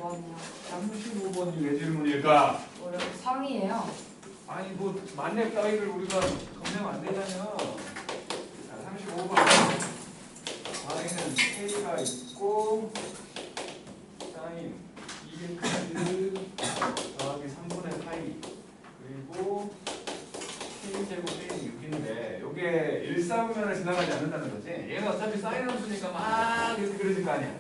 35번이요. 35번이 왜 질문일까? 여기 상이에요. 아니 뭐 만렙 따위를 우리가 검증하면 안 되잖아요. 자, 35번 y는 k가 있고 사인 2x 더하기 3분의 파이 그리고 k제곱 빼기 6인데 요게 일사분면을 지나가지 않는다는 거지. 얘는 어차피 사인 함수니까 막 이렇게 그려질 거 아니야. 네.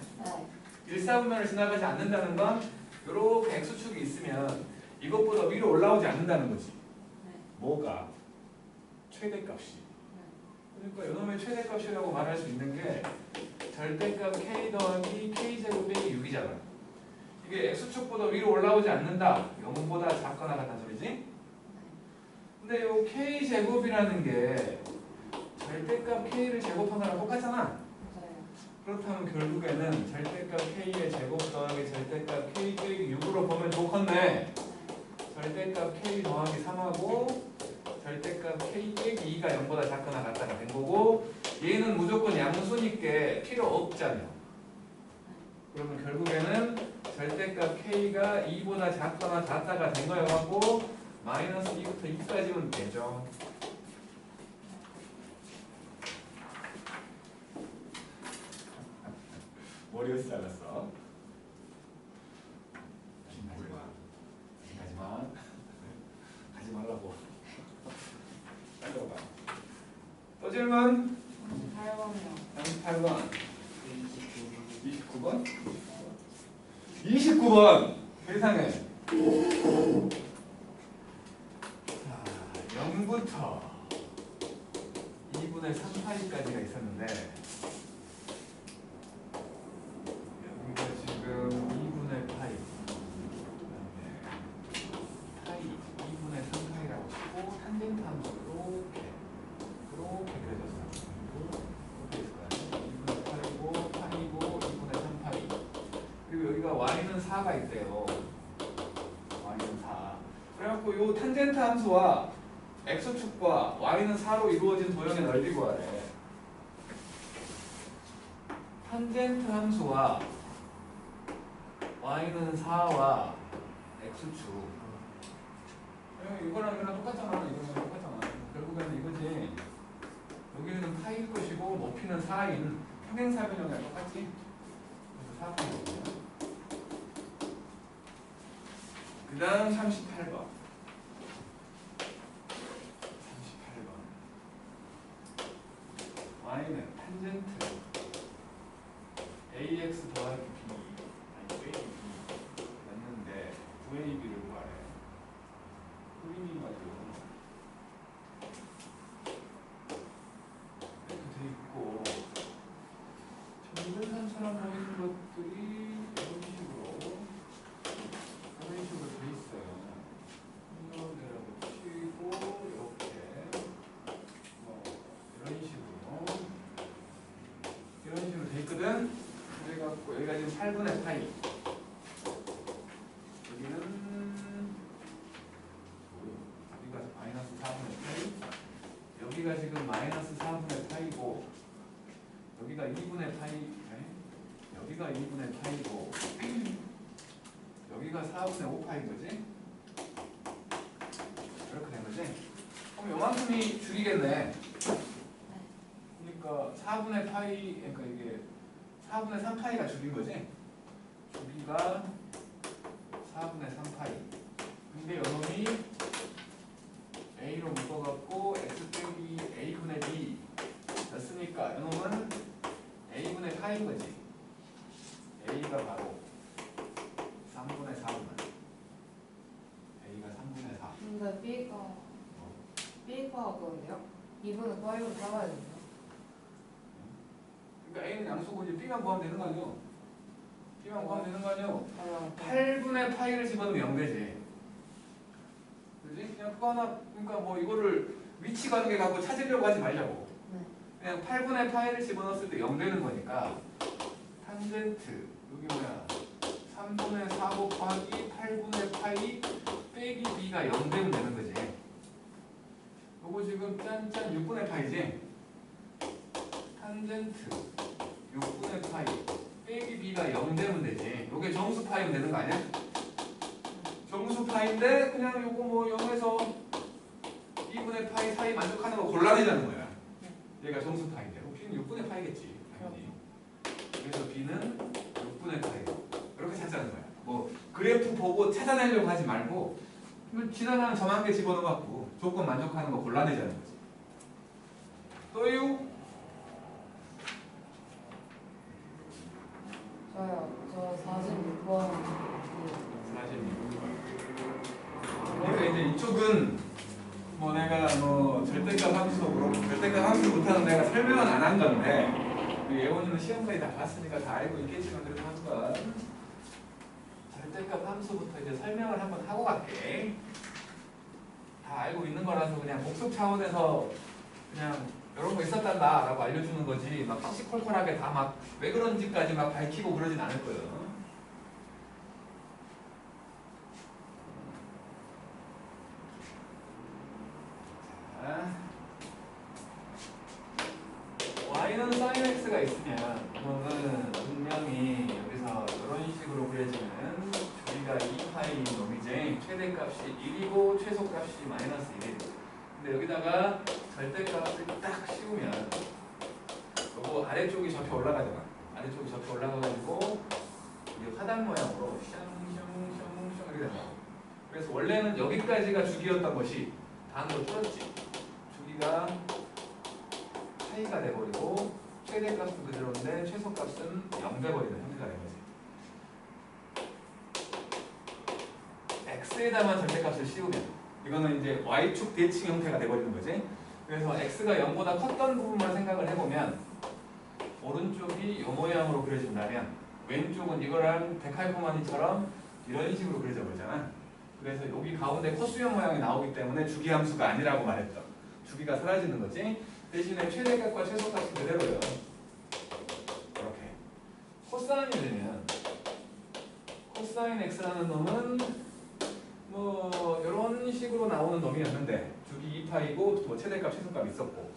일사분면을 지나가지 않는다는 건 요렇게 x축이 있으면 이것보다 위로 올라오지 않는다는 거지. 네. 뭐가? 최대값이. 네. 그러니까 요놈의 최대값이라고 말할 수 있는 게 절대값 k 더하기 k제곱 빼기 6이잖아. 이게 x축보다 위로 올라오지 않는다. 0보다 작거나 같다는 소리지? 근데 요 k제곱이라는 게 절대값 k를 제곱한 거랑 똑같잖아. 맞아요. 그렇다면 결국에는 절대값 k의 제곱 더하기 절대값 k 빼기 6으로 보면 좋겠네. 절대값 k 더하기 3하고 절대값 k 빼기 2가 0보다 작거나 같다가 된 거고 얘는 무조건 양수니까 필요 없잖아요. 그러면 결국에는 절대값 k가 2보다 작거나 같다가 된 거여갖고 마이너스 2부터 2까지면 되죠. 머리에서 잘랐어. 가지마. 가지 말라고. 잘라봐. 또 질문? 38번이요. 38번. 29번? 29번. 세상에. 자, 0부터 2분의 3파이까지가 있었는데 여기가 지금 2분의 파이 그다음에 파이 2분의 3파이라고 치고 탄젠트 함수 이렇게 그려졌어. 이렇게 있을 거야. 2분의 8이고 파이고 2분의 3파이 그리고 여기가 y는 4가 있대요. y는 4 그래갖고 요 탄젠트 함수와 x축과 y는 4로 이루어진 도형의 넓이 구하래. 탄젠트 함수와 y는 4와 x축 이거랑 이거랑 똑같잖아. 이거랑 똑같잖아. 결국에는 이거지. 여기는 파일 것이고 높이는 4인 평행사변형이랑 똑같지? 그래서 4파이거든요. 그 다음 38번. 38번. y는 탄젠트 ax 더하기 b 아니 빼기 b 였는데 9ab를 구하래. 흐림이 가지고 이렇게 돼 있고 전분산처럼 보이는 것들이 이런 식으로 돼 있어요. 이런 데라고 치고 이렇게 뭐 이런 식으로 돼 있거든. 그래갖고 여기가 지금 8분의 파이 여기는 여기가 마이너스 4분의 파이 여기가 지금 마이너스 4분의 파이고 여기가 2분의 파이 여기가 2분의 파이고 여기가 4분의 5파인 거지? 이렇게 된 거지? 그럼 요만큼이 줄이겠네. 그러니까 4분의 파이, 그러니까 이게 4분의 3파이가 줄인 거지? 여기가 4분의 3파이. 근데 요놈이 a로 묶어갖고 x 빼기 a분의 b 였으니까 요놈은 a분의 파인 거지? a가 바로 3분의 4분의 a가 3분의 4 근데 B가 그건데요? 2분의 파이로 잡아야 된다. 그러니까 a는 양수고 이제 b만 구하면 되는 거 아니요? b만 구하면 되는 거 아니요? 8. 8분의 파이를 집어넣으면 0 되지. 그지? 그냥 그거 하나, 그러니까 뭐 이거를 위치 관계 갖고 찾으려고 하지 말자고. 네. 그냥 8분의 파이를 집어넣었을 때 0 되는 거니까 탄젠트 여기 뭐야 3분의 4 곱하기 8분의 파이 빼기 b가 0 되면 되는 거지. 요거 지금 짠짠 6분의 파이지? 탄젠트 6분의 파이 빼기 b가 0 되면 되지. 요게 정수 파이면 되는 거 아니야? 정수 파인데 그냥 요거 뭐 0에서 2분의 파이 사이 만족하는 거 골라내자는 거야. 얘가 정수 파인데 B는 6분의 파이겠지 당연히. 그래서 B는 6분의 파이 이렇게 찾자는 거야. 뭐 그래프 보고 찾아내려고 하지 말고 지나가는 점 한 개 집어넣어갖고 조건 만족하는 거 골라내자는 거지. 또요? 저요. 저 46번. 46번. 그러니까 이제 이쪽은 뭐 내가 뭐 절대값 함수로 절대값 함수 못하는 내가 설명은 안 한 건데 예원이는 시험까지 다 봤으니까 다 알고 있겠지만 그래도 한번 절대값 함수부터 이제 설명을 한번 하고 갈게. 다 알고 있는 거라서 그냥 복습 차원에서 그냥 이런 거 있었단다 라고 알려주는 거지 막 시시콜콜하게 다 막 왜 그런지까지 막 밝히고 그러진 않을 거예요. 자, y는 sin x가 있으면 그거는 분명히 여기서 이런 식으로 그려지는 주기가 2파이인 놈이지 최대값이 1이고 최소값이 마이너스 1이고 근데 여기다가 절대값을 딱 씌우면 요거 아래쪽이 접혀 올라가잖아. 아래쪽이 접혀 올라가가지고 이게 화단 모양으로 샹샹샹샹 이렇게 된다. 그래서 원래는 여기까지가 주기였던 것이 반으로 줄었지. 주기가 파이가 돼버리고 최대값은 그대로인데 최소값은 0 돼버리는 형태가 된 거지. x에다만 절대값을 씌우면 이거는 이제 y축 대칭 형태가 돼버리는 거지. 그래서 x가 0보다 컸던 부분만 생각을 해보면 오른쪽이 이 모양으로 그려진다면 왼쪽은 이거랑 데칼코마니처럼 이런 식으로 그려져 버리잖아. 그래서 여기 가운데 코수형 모양이 나오기 때문에 주기함수가 아니라고 말했던 주기가 사라지는 거지. 대신에 최대값과 최소값은 그대로요. 이렇게 코사인이 되면 코사인 x라는 놈은 뭐 이런 식으로 나오는 놈이었는데 주기 2파이고 뭐 최대값 최소값이 있었고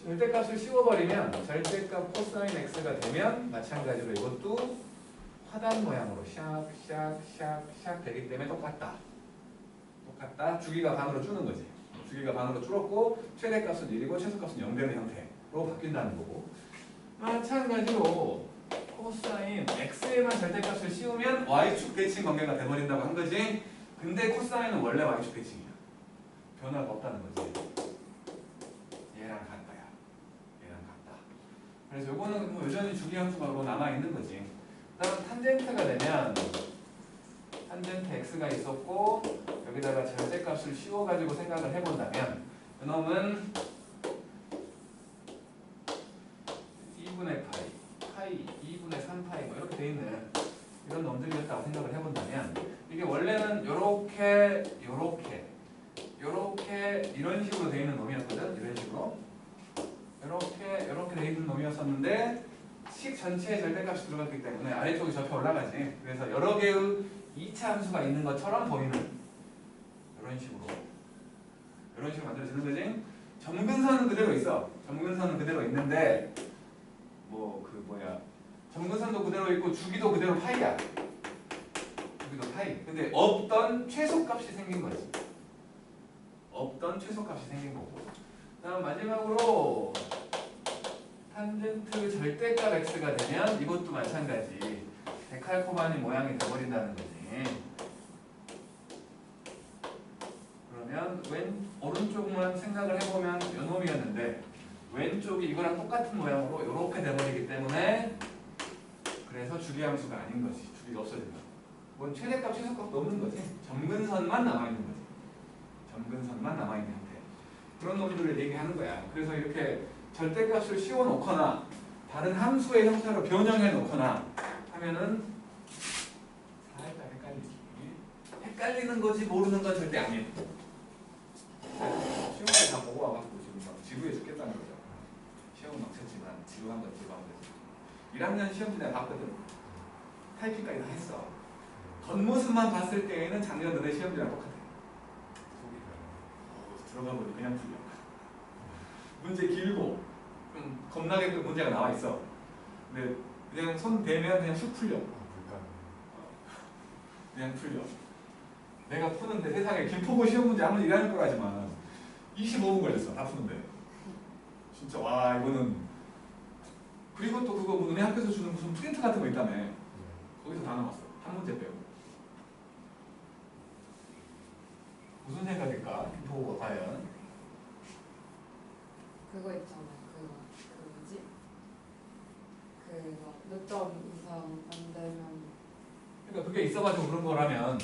절대값을 씌워버리면 절대값 코사인 x가 되면 마찬가지로 이것도 화단 모양으로 샥샥샥샥 되기 때문에 똑같다. 주기가 반으로 줄는 거지. 주기가 반으로 줄었고 최대값은 1이고 최소값은 0 되는 형태로 바뀐다는 거고 마찬가지로 코사인 x에만 절대값을 씌우면 y축 대칭 관계가 돼버린다고 한 거지. 근데 코사인은 원래 y축 대칭이야. 변화가 없다는 거지. 얘랑 같다야. 얘랑 같다. 그래서 요거는 뭐 여전히 주기함수가 남아있는 거지. 그다음 탄젠트가 되면 탄젠트 x가 있었고 여기다가 절대값을 씌워가지고 생각을 해본다면 이놈은 2분의 파이, 2분의 3파이 뭐 이렇게 돼 있는 이런 놈들이었다고 생각을 해본다면 이게 원래는 요렇게 이런 식으로 돼 있는 놈이었거든. 이런 식으로 이렇게 돼 있는 놈이었었는데 식 전체에 절대값이 들어갔기 때문에 아래쪽이 접혀 올라가지. 그래서 여러 개의 2차 함수가 있는 것처럼 보이는 이런 식으로 만들어지는 거지. 점근선은 그대로 있어. 점근선은 그대로 있는데 점근선도 그대로 있고 주기도 그대로 파이야. 주기도 파이. 근데 없던 최소값이 생긴 거지. 없던 최소값이 생긴 거고. 그다음 마지막으로 탄젠트 절대값 x가 되면 이것도 마찬가지. 데칼코마니 모양이 돼버린다는 거지. 그러면 오른쪽만 생각을 해보면 요놈이었는데 왼쪽이 이거랑 똑같은 모양으로 이렇게 돼버리기 때문에 그래서 주기함수가 아닌 거지. 주기가 없어진다. 뭔 최대값 최소값도 없는 거지. 점근선만 남아있는 거지. 점근선만 남아있는 형태. 그런 놈들을 얘기하는 거야. 그래서 이렇게 절대값을 씌워놓거나 다른 함수의 형태로 변형해 놓거나 하면은 살짝 헷갈리는 거지 모르는 건 절대 아니에요. 시험을 다 보고 와갖고 지금 막 지루해 죽겠다는 거죠. 시험은 막 쳤지만 지루한 건 지루한 거지. 1학년 시험지 내가 봤거든. 타이핑까지 다 했어. 겉모습만 봤을 때에는 작년 너네 시험지랑 똑같아. 들어가 보니 그냥 풀려. 문제 길고 좀 겁나게 또 문제가 나와 있어. 근데 그냥 손 대면 그냥 쑥 풀려. 그냥 풀려. 내가 푸는데 세상에 김포고 시험 문제 아무리 일하는 거라지만 25분 걸렸어. 다 푸는데. 진짜 와 이거는. 그리고 또 그거 뭐 너네 학교에서 주는 무슨 프린트 같은 거 있다며. 거기서 다 나왔어. 한 문제 빼고. 무슨 생각일까? 김포고가 과연? 그거 있잖아. 그 뭐지? 그거 몇 점 이상 안 되면 그러니까 그게 있어가지고 그런 거라면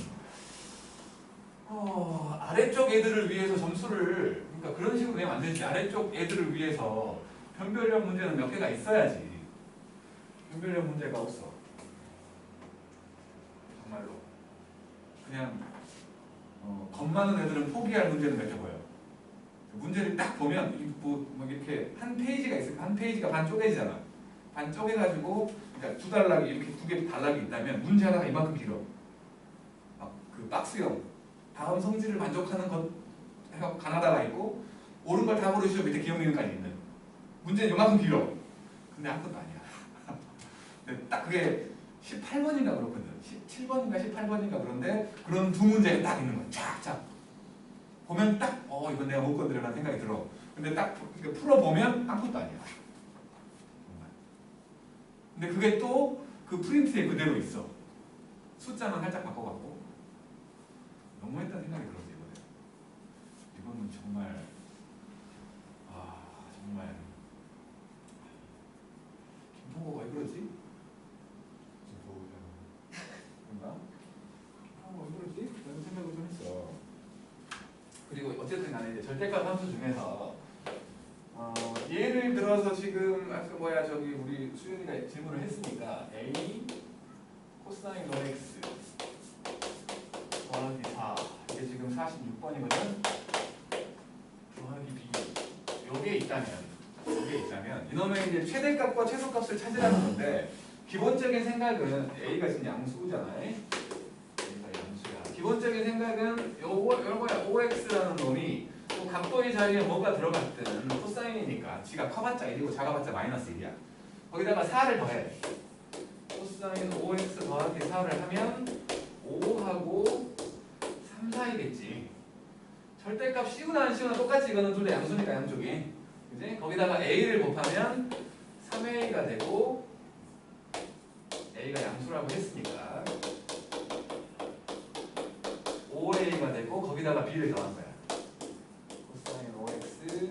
아래쪽 애들을 위해서 점수를 그러니까 그런 식으로 내면 안 되지. 아래쪽 애들을 위해서 변별력 문제는 몇 개가 있어야지. 변별력 문제가 없어. 정말로. 그냥 겁 많은 애들은 포기할 문제는 몇 개 보여. 문제를 딱 보면 뭐 이렇게 한 페이지가 있을까? 한 페이지가 반 쪼개지잖아. 반 쪼개가지고 그러니까 두 단락이 이렇게 두 개 단락이 있다면 문제 하나가 이만큼 길어. 막 그 박스형 다음 성질을 만족하는 것 해서 가나다가 있고 옳은 걸 다 고르시오 밑에 기억력까지 있는 문제는 이만큼 길어. 근데 아무것도 아니야. 근데 딱 그게 18번인가 그렇거든. 17번인가 18번인가 그런데 그런 두 문제가 딱 있는 거야. 쫙쫙 보면 딱 이건 내가 못 건드려라는 생각이 들어. 근데 딱 풀어보면 아무것도 아니야. 근데 그게 또 그 프린트에 그대로 있어. 숫자만 살짝 바꿔갖고 너무했다는 생각이 들었어. 이거는 정말 정말 김포고가 왜 그러지? 그런가? 왜 그러지? 라는 생각을 좀 했어. 그리고 어쨌든 간에 이제 절대값 함수 중에서 예를 들어서 지금 저기 우리 수연이가 질문을 했으니까 A 코사인 5x 더하기 4 이게 지금 46번이거든. 더하기 B 요게 있다면 이놈의 이제 최대값과 최소값을 찾으라는 건데 기본적인 생각은 A가 지금 양수잖아. A가 양수야. 기본적인 생각은 요거야. OX라는 놈이 또 각도의 자리에 뭐가 들어갔든 코사인이니까 지가 커봤자 1이고 작아봤자 마이너스 1이야. 거기다가 4를 더해. 코사인 5x 더하기 4를 하면 5하고 3 사이겠지. 절대값 C구나 안 C구나 똑같이 이거는 둘 다 양수니까 양쪽이. 그지? 거기다가 A를 곱하면 3A가 되고 A가 양수라고 했으니까 5A가 되고 거기다가 B를 더한 거야. 코사인 5x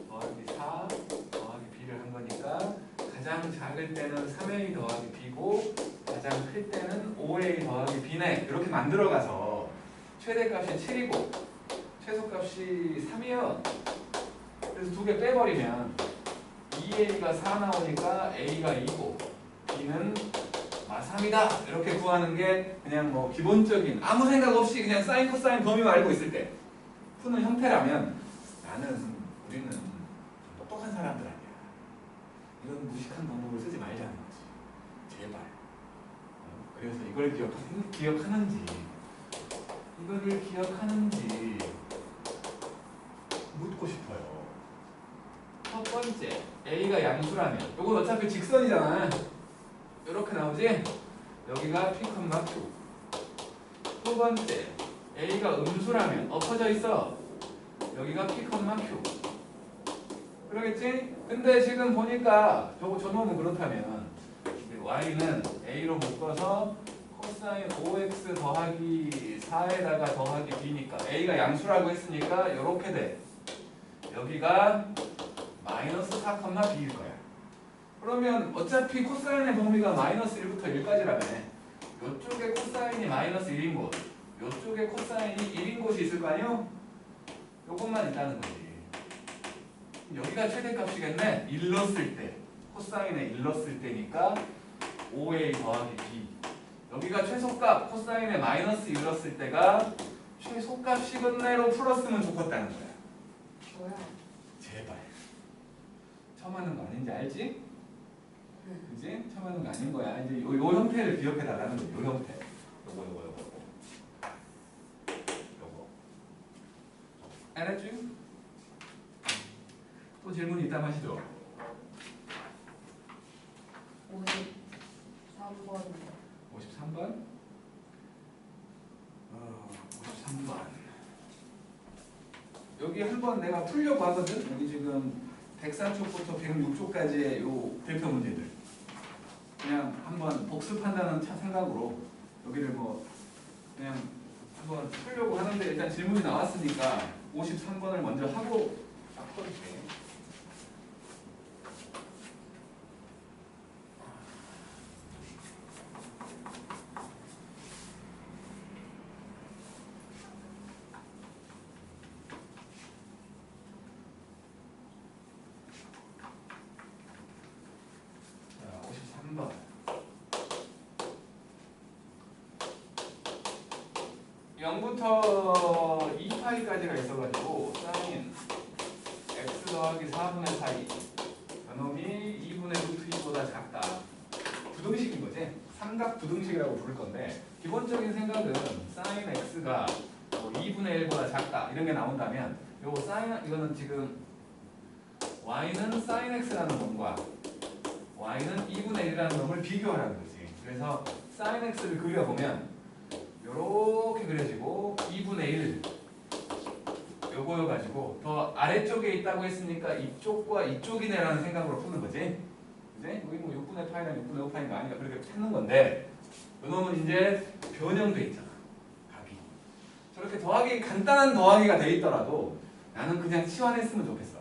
더하기 4 더하기 B를 한 거니까 가장 작을 때는 3A 더하기 B고 가장 클 때는 5A 더하기 B네. 이렇게 만들어가서 최대값이 7이고 최소값이 3이야. 그래서 두 개 빼버리면 2A가 4 나오니까 A가 2고 B는 3이다. 이렇게 구하는 게 그냥 뭐 기본적인 아무 생각 없이 그냥 사인 코사인 범위만 알고 있을 때 푸는 형태라면 우리는 똑똑한 사람들 아니야. 이런 무식한 방법을 쓰지 말자는 거지. 제발. 그래서 이걸 기억하는지 이거를 기억하는지 묻고 싶어요. 첫 번째 A가 양수라면 이건 어차피 직선이잖아. 이렇게 나오지? 여기가 P, Q. 두 번째 A가 음수라면 엎어져 있어. 여기가 P, Q. 그러겠지? 근데 지금 보니까 저놈은 그렇다면 Y는 A로 묶어서 코사인 5x 더하기 4에다가 더하기 B니까 A가 양수라고 했으니까 이렇게 돼. 여기가 마이너스 4, B일 거야. 그러면 어차피 코사인의 범위가 마이너스 1부터 1까지라며 이쪽에 코사인이 마이너스 1인 곳 이쪽에 코사인이 1인 곳이 있을 거 아니요? 요것만 있다는 거지. 여기가 최대값이겠네. 1 넣었을 때 코사인에 1 넣었을 때니까 5A 더하기 B. 여기가 최소값 코사인에 마이너스 1 넣었을 때가 최소값이겠네로 풀었으면 좋겠다는 거야. 뭐야? 제발. 처음 하는 거 아닌지 알지? 그지? 처음 하는 거 아닌 거야. 이제 요 형태를 기억해 달라는 거지. 요 형태. 요거. 알았지? 또 질문이 있다면 하시죠. 53번. 53번. 여기 한번 내가 풀려고 하거든. 여기 지금 104쪽부터 106쪽까지의 요 대표 문제들 그냥 한번 복습한다는 생각으로 여기를 뭐 그냥 한번 풀려고 하는데 일단 질문이 나왔으니까 53번을 먼저 하고 딱 풀어줄게. 자, 53번. 0부터 2파이까지가 있어가지고 사인 x 더하기 4분의 파이 요놈이 2분의 루트 2보다 작다. 부등식인 거지. 삼각 부등식이라고 부를 건데 기본적인 생각은 사인 x가 2분의 1보다 작다 이런 게 나온다면 요 사인 이거는 지금 y는 사인 x라는 놈과 y는 2분의 1이라는 놈을 비교하라는 거지. 그래서 사인 x를 그려보면 요렇게 그려지고 2분의 1 요거여가지고 더 아래쪽에 있다고 했으니까 이쪽과 이쪽이네라는 생각으로 푸는 거지. 그지? 여기 뭐 6분의 파이나 6분의 5파이가 아니까 그렇게 찾는 건데 요놈은 이제 변형돼 있잖아. 각이. 저렇게 더하기 간단한 더하기가 돼 있더라도 나는 그냥 치환했으면 좋겠어.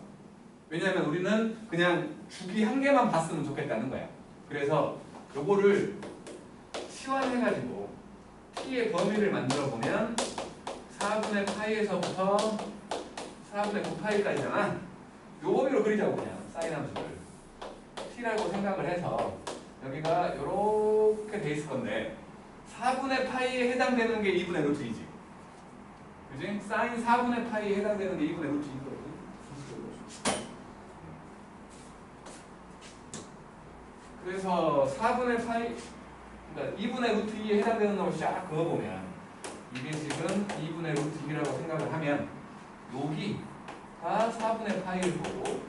왜냐하면 우리는 그냥 주기 한 개만 봤으면 좋겠다는 거야. 그래서 요거를 치환해가지고 t의 범위를 만들어 보면 4분의 파이에서부터 4분의 9파이까지잖아. 요 범위로 그리자고 그냥 사인 함수를 t라고 생각을 해서 여기가 요렇게 돼 있을 건데 4분의 파이에 해당되는 게 2분의 루트 2지. 그지? 사인 4분의 파이에 해당되는 게 2분의 루트 2거든. 그래서 4분의 파이 그러니까 2분의 루트 2에 해당되는 놈을 쫙 그어보면 이게 지금 2분의 루트 2라고 생각을 하면 여기가 4분의 파이일 거고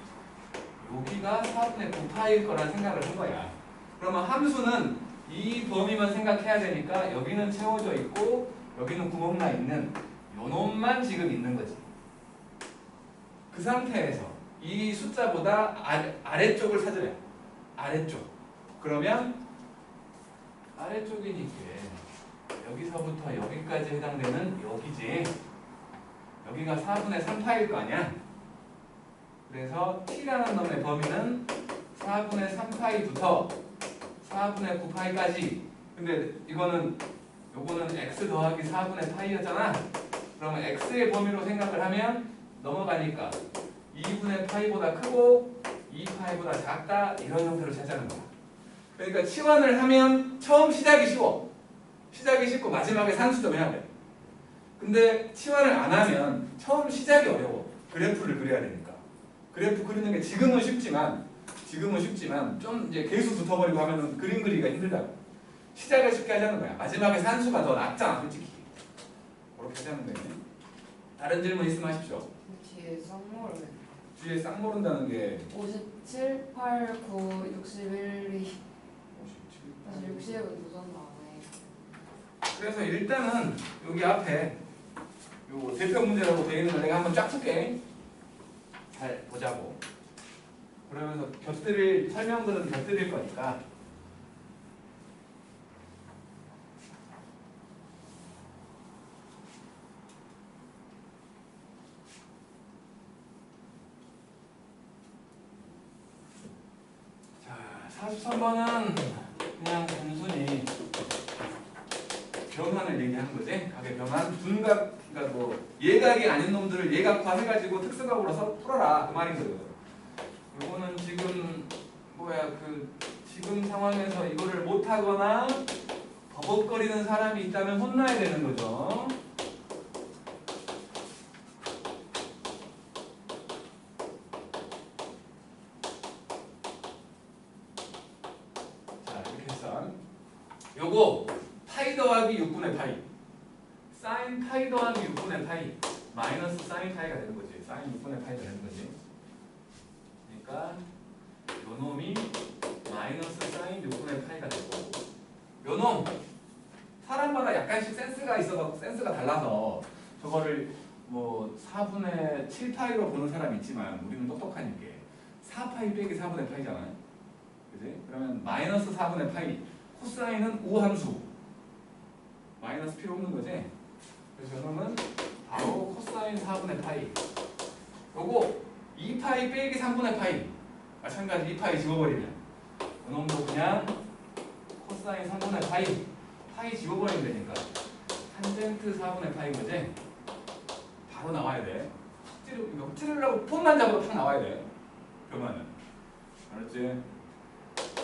여기가 4분의 9파이일 거란 생각을 한 거야. 그러면 함수는 이 범위만 생각해야 되니까 여기는 채워져 있고 여기는 구멍 나 있는 요 놈만 지금 있는 거지. 그 상태에서 이 숫자보다 아래쪽을 찾으래. 아래쪽. 그러면 아래쪽이니까 여기서부터 여기까지 해당되는 여기지. 여기가 4분의 3파일 거 아니야? 그래서 t라는 놈의 범위는 4분의 3파이부터 4분의 9파이까지. 근데 요거는 x 더하기 4분의 파이였잖아. 그러면 x의 범위로 생각을 하면 넘어가니까 2분의 파이보다 크고 2파이보다 작다 이런 형태로 찾아는 거야. 그러니까 치환을 하면 처음 시작이 쉬워. 시작이 쉽고 마지막에 산수 좀 해야 돼. 근데 치환을 안 하면 처음 시작이 어려워. 그래프를 그려야 되니까. 그래프 그리는 게 지금은 쉽지만 좀 이제 계수 붙어버리고 하면은 그림 그리기가 힘들다고. 시작을 쉽게 하자는 거야. 마지막에 산수가 더 낫잖아, 솔직히. 그렇게 하자는 거예요. 다른 질문 있으면 하십시오. 뒤에 쌍모를 뒤에 쌍 모른다는 게 57, 8, 9, 61, 2 사실 57. 60은 도전 나오네. 그래서 일단은 여기 앞에 요 대표 문제라고 되어 있는 걸 내가 한번 쫙 풀게. 잘 보자고. 그러면서 설명들은 곁들일 거니까. 자, 43번은 그냥 단순히 변환을 얘기하는 거지. 각의 변환, 분각, 그러니까 뭐 예각이 아닌 놈들을 예각화 해가지고 특수각으로 서 풀어라 그 말인 거예요. 요거는 지금 지금 상황에서 이거를 못하거나 버벅거리는 사람이 있다면 혼나야 되는 거죠. 자, 이렇게 해서 요거 파이 더하기 6분의 파이 사인 파이 더하기 6분의 파이 마이너스 사인 파이가 되는 거지. 사인 6분의 파이가 되는 거지. 그러니까 요 놈이 마이너스 사인 6분의 파이가 되고 요 놈 사람마다 약간씩 센스가 달라서 저거를 뭐 4분의 7파이로 보는 사람이 있지만 우리는 똑똑하니까 4파이 빼기 4분의 파이잖아요. 그지? 그러면 마이너스 4분의 파이. 코사인은 우함수. 마이너스 필요 없는 거지? 그래서 이놈은 바로 코사인 4분의 파이. 요거 2파이 빼기 3분의 파이. 마찬가지 2파이 지워버리면 이놈도 그냥 코사인 3분의 파이. 파이 지워버리면 되니까 탄젠트 4분의 파이인 거지? 바로 나와야 돼. 이거 찌르려고 폰만 잡아도 탁 나와야 돼. 그러면은 알았지?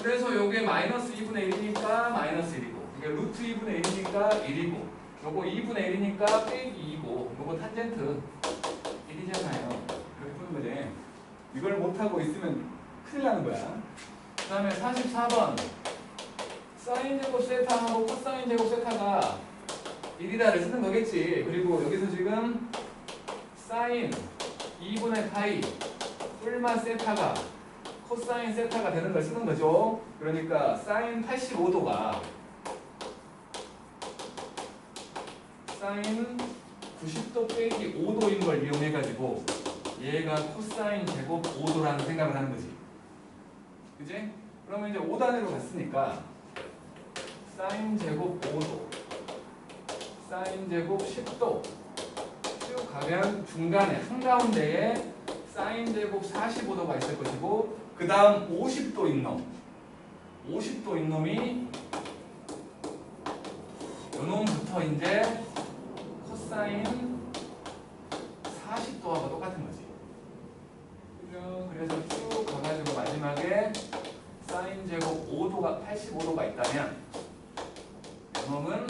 그래서 요게 마이너스 2분의 1이니까 마이너스 1이고 이게 루트 2분의 1이니까 1이고 요거 2분의 1이니까 빼기 2고 요거 탄젠트 1이잖아요. 이렇게 푸는 거지. 이걸 못하고 있으면 큰일 나는 거야. 그 다음에 44번 사인 제곱 세타하고 코사인 제곱 세타가 1이다를 쓰는 거겠지. 그리고 여기서 지금 사인 2분의 파이 뿔마 세타가 코사인 세타가 되는 걸 쓰는 거죠. 그러니까 사인 85도가 사인 90도 빼기 5도인 걸 이용해가지고 얘가 코사인 제곱 5도라는 생각을 하는 거지. 그지? 그러면 이제 5단위로 갔으니까 사인 제곱 5도 사인 제곱 10도 쭉 가면 중간에 한가운데에 사인 제곱 45도가 있을 것이고 그 다음 50도인 놈 50도인 놈이 요놈부터 이제 코사인 40도하고 똑같은 거지. 그죠? 그래서 쭉 가가지고 마지막에 사인 제곱 5도가 85도가 있다면 요놈은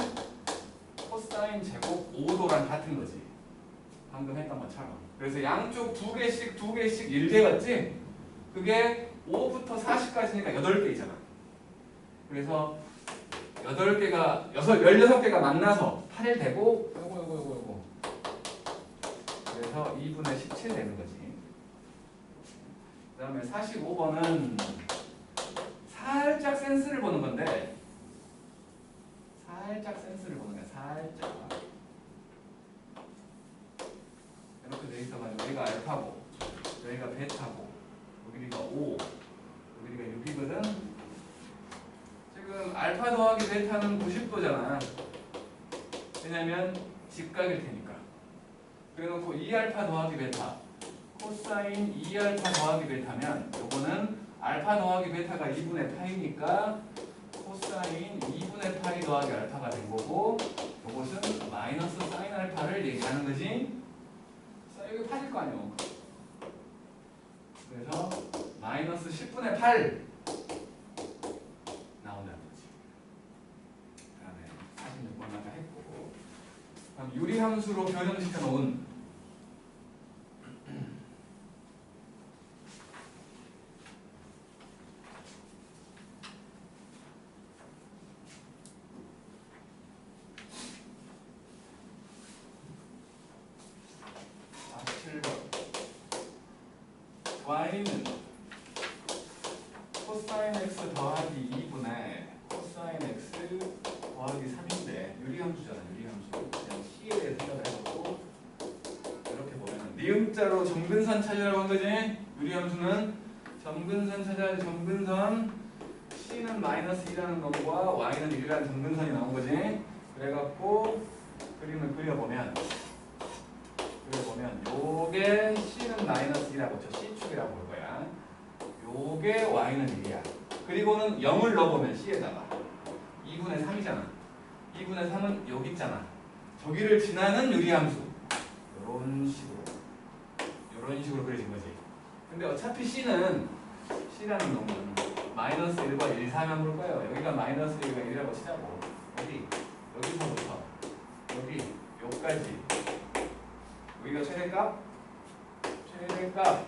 코사인 제곱 5도랑 같은 거지. 방금 했던 것처럼. 그래서 양쪽 두 개씩 1개였지? 그게 5부터 40까지니까 8개이잖아. 그래서 8개가 16개가 만나서 8일 되고 요거 그래서 2분의 17 되는 거지. 그 다음에 45번은 살짝 센스를 보는 건데 살짝 센스를 보는 거야. 살짝 이렇게 돼 있어가지고 여기가 알파고 여기가 베타고 여기가 5 여기가 6이거든. 지금 알파 더하기 베타는 90도잖아. 왜냐면 직각일 테니까. 그래놓고 2알파 더하기 베타 코사인 2알파 더하기 베타면 요거는 알파 더하기 베타가 2분의 파이니까 코사인 2분의 파이 더하기 알파가 된 거고 요것은 마이너스 사인 알파를 얘기하는 거지. 여기 8일 거 아니에요. 그래서 마이너스 10분의 8 나온다는 거지. 그 다음에 46번 아까 했고 그럼 유리함수로 변형시켜 놓은 y는 코사인 x 더하기 2분의 코사인 x 더하기 3인데 유리함수잖아. 유리함수. 그냥 c에 대해 생각을 해보고 이렇게 보면 니은자로 점근선 찾으라고 한 거지. 유리함수는 점근선 찾아야지. 점근선 c는 마이너스 2라는 놈과 y는 1이라는 점근선이 나온 거지. 그래갖고 그림을 그려보면 요게 c는 마이너스 2라고 쳐. c축이라고 볼 거야. 요게 y는 1이야. 그리고는 0을 넣어보면 c에다가 2분의 3이잖아. 2분의 3은 여기 있잖아. 저기를 지나는 유리함수. 요런 식으로 그려진 거지. 근데 어차피 c라는 놈은 마이너스 1과 1 사면 볼 거예요. 여기가 마이너스 1과 1이라고 치자고. 여기서부터 여기까지 여기가 최대값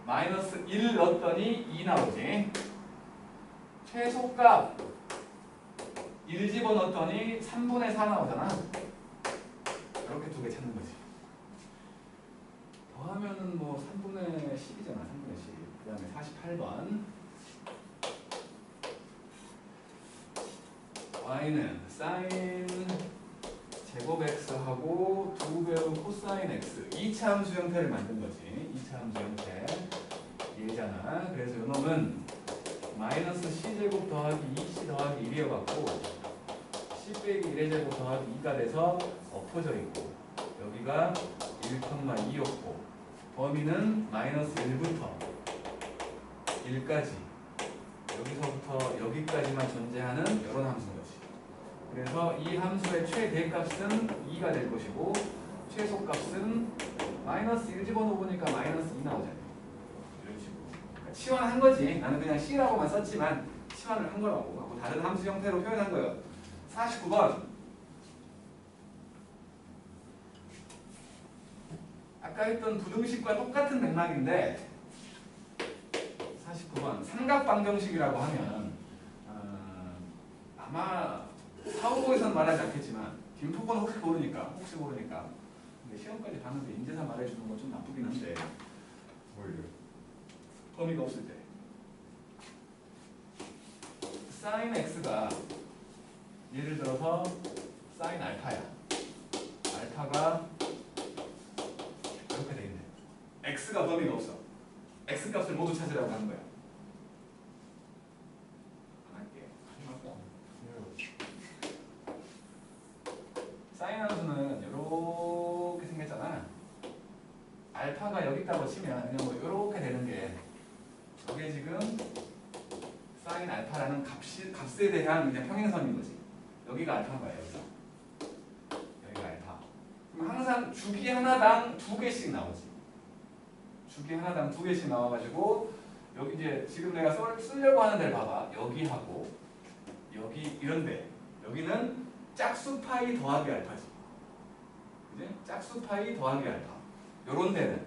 마이너스 1 넣었더니 2 나오지. 최소값 1 집어넣었더니 3분의 4 나오잖아. 이렇게 두 개 찾는 거지. 더하면은 뭐 3분의 10이잖아. 3분의 10. 그 다음에 48번 y는 사인 제곱 x하고 2배의 코사인 x 2차 함수 형태를 만든 거지. 2차 함수 형태 얘잖아. 그래서 요놈은 마이너스 c제곱 더하기 2c 더하기 1이어갖고 c 빼기 1의 제곱 더하기 2가 돼서 엎어져 있고 여기가 1,2였고 범위는 마이너스 1부터 1까지 여기서부터 여기까지만 존재하는 이런 함수인 거지. 그래서 이 함수의 최대값은 2가 될 것이고 최소값은 마이너스 1 집어넣어보니까 마이너스 2 나오잖아요. 이런 식으로. 그러니까 치환한 거지. 나는 그냥 C라고만 썼지만 치환을 한 거라고 하고 다른 함수 형태로 표현한 거예요. 49번. 아까 했던 부등식과 똑같은 맥락인데 49번 삼각방정식이라고 하면 아마 사후보에서는 말하지 않겠지만 김포건 혹시 모르니까 근데 시험까지 봤는데 인재사 말해주는 건 좀 나쁘긴 한데 뭘요? 범위가 없을 때 사인 x가 예를 들어서 사인 알파야. 알파가 이렇게 돼 있네. x가 범위가 없어. x 값을 모두 찾으라고 하는 거야. 안 할게. 사인 함수는 이렇게 생겼잖아. 알파가 여기 있다고 치면 그냥 뭐 이렇게 되는 게 이게 지금 사인 알파라는 값에 대한 그냥 평행선인 거지. 여기가 알파인 거야. 여기가 알파. 그럼 항상 주기 하나당 2개씩 나오지. 주기 하나당 2개씩 나와가지고 여기 이제 지금 내가 쓰려고 하는 데를 봐봐. 여기하고 여기 이런데 여기는 짝수 파이 더하기 알파지. 그지? 짝수 파이 더하기 알파. 요런 데는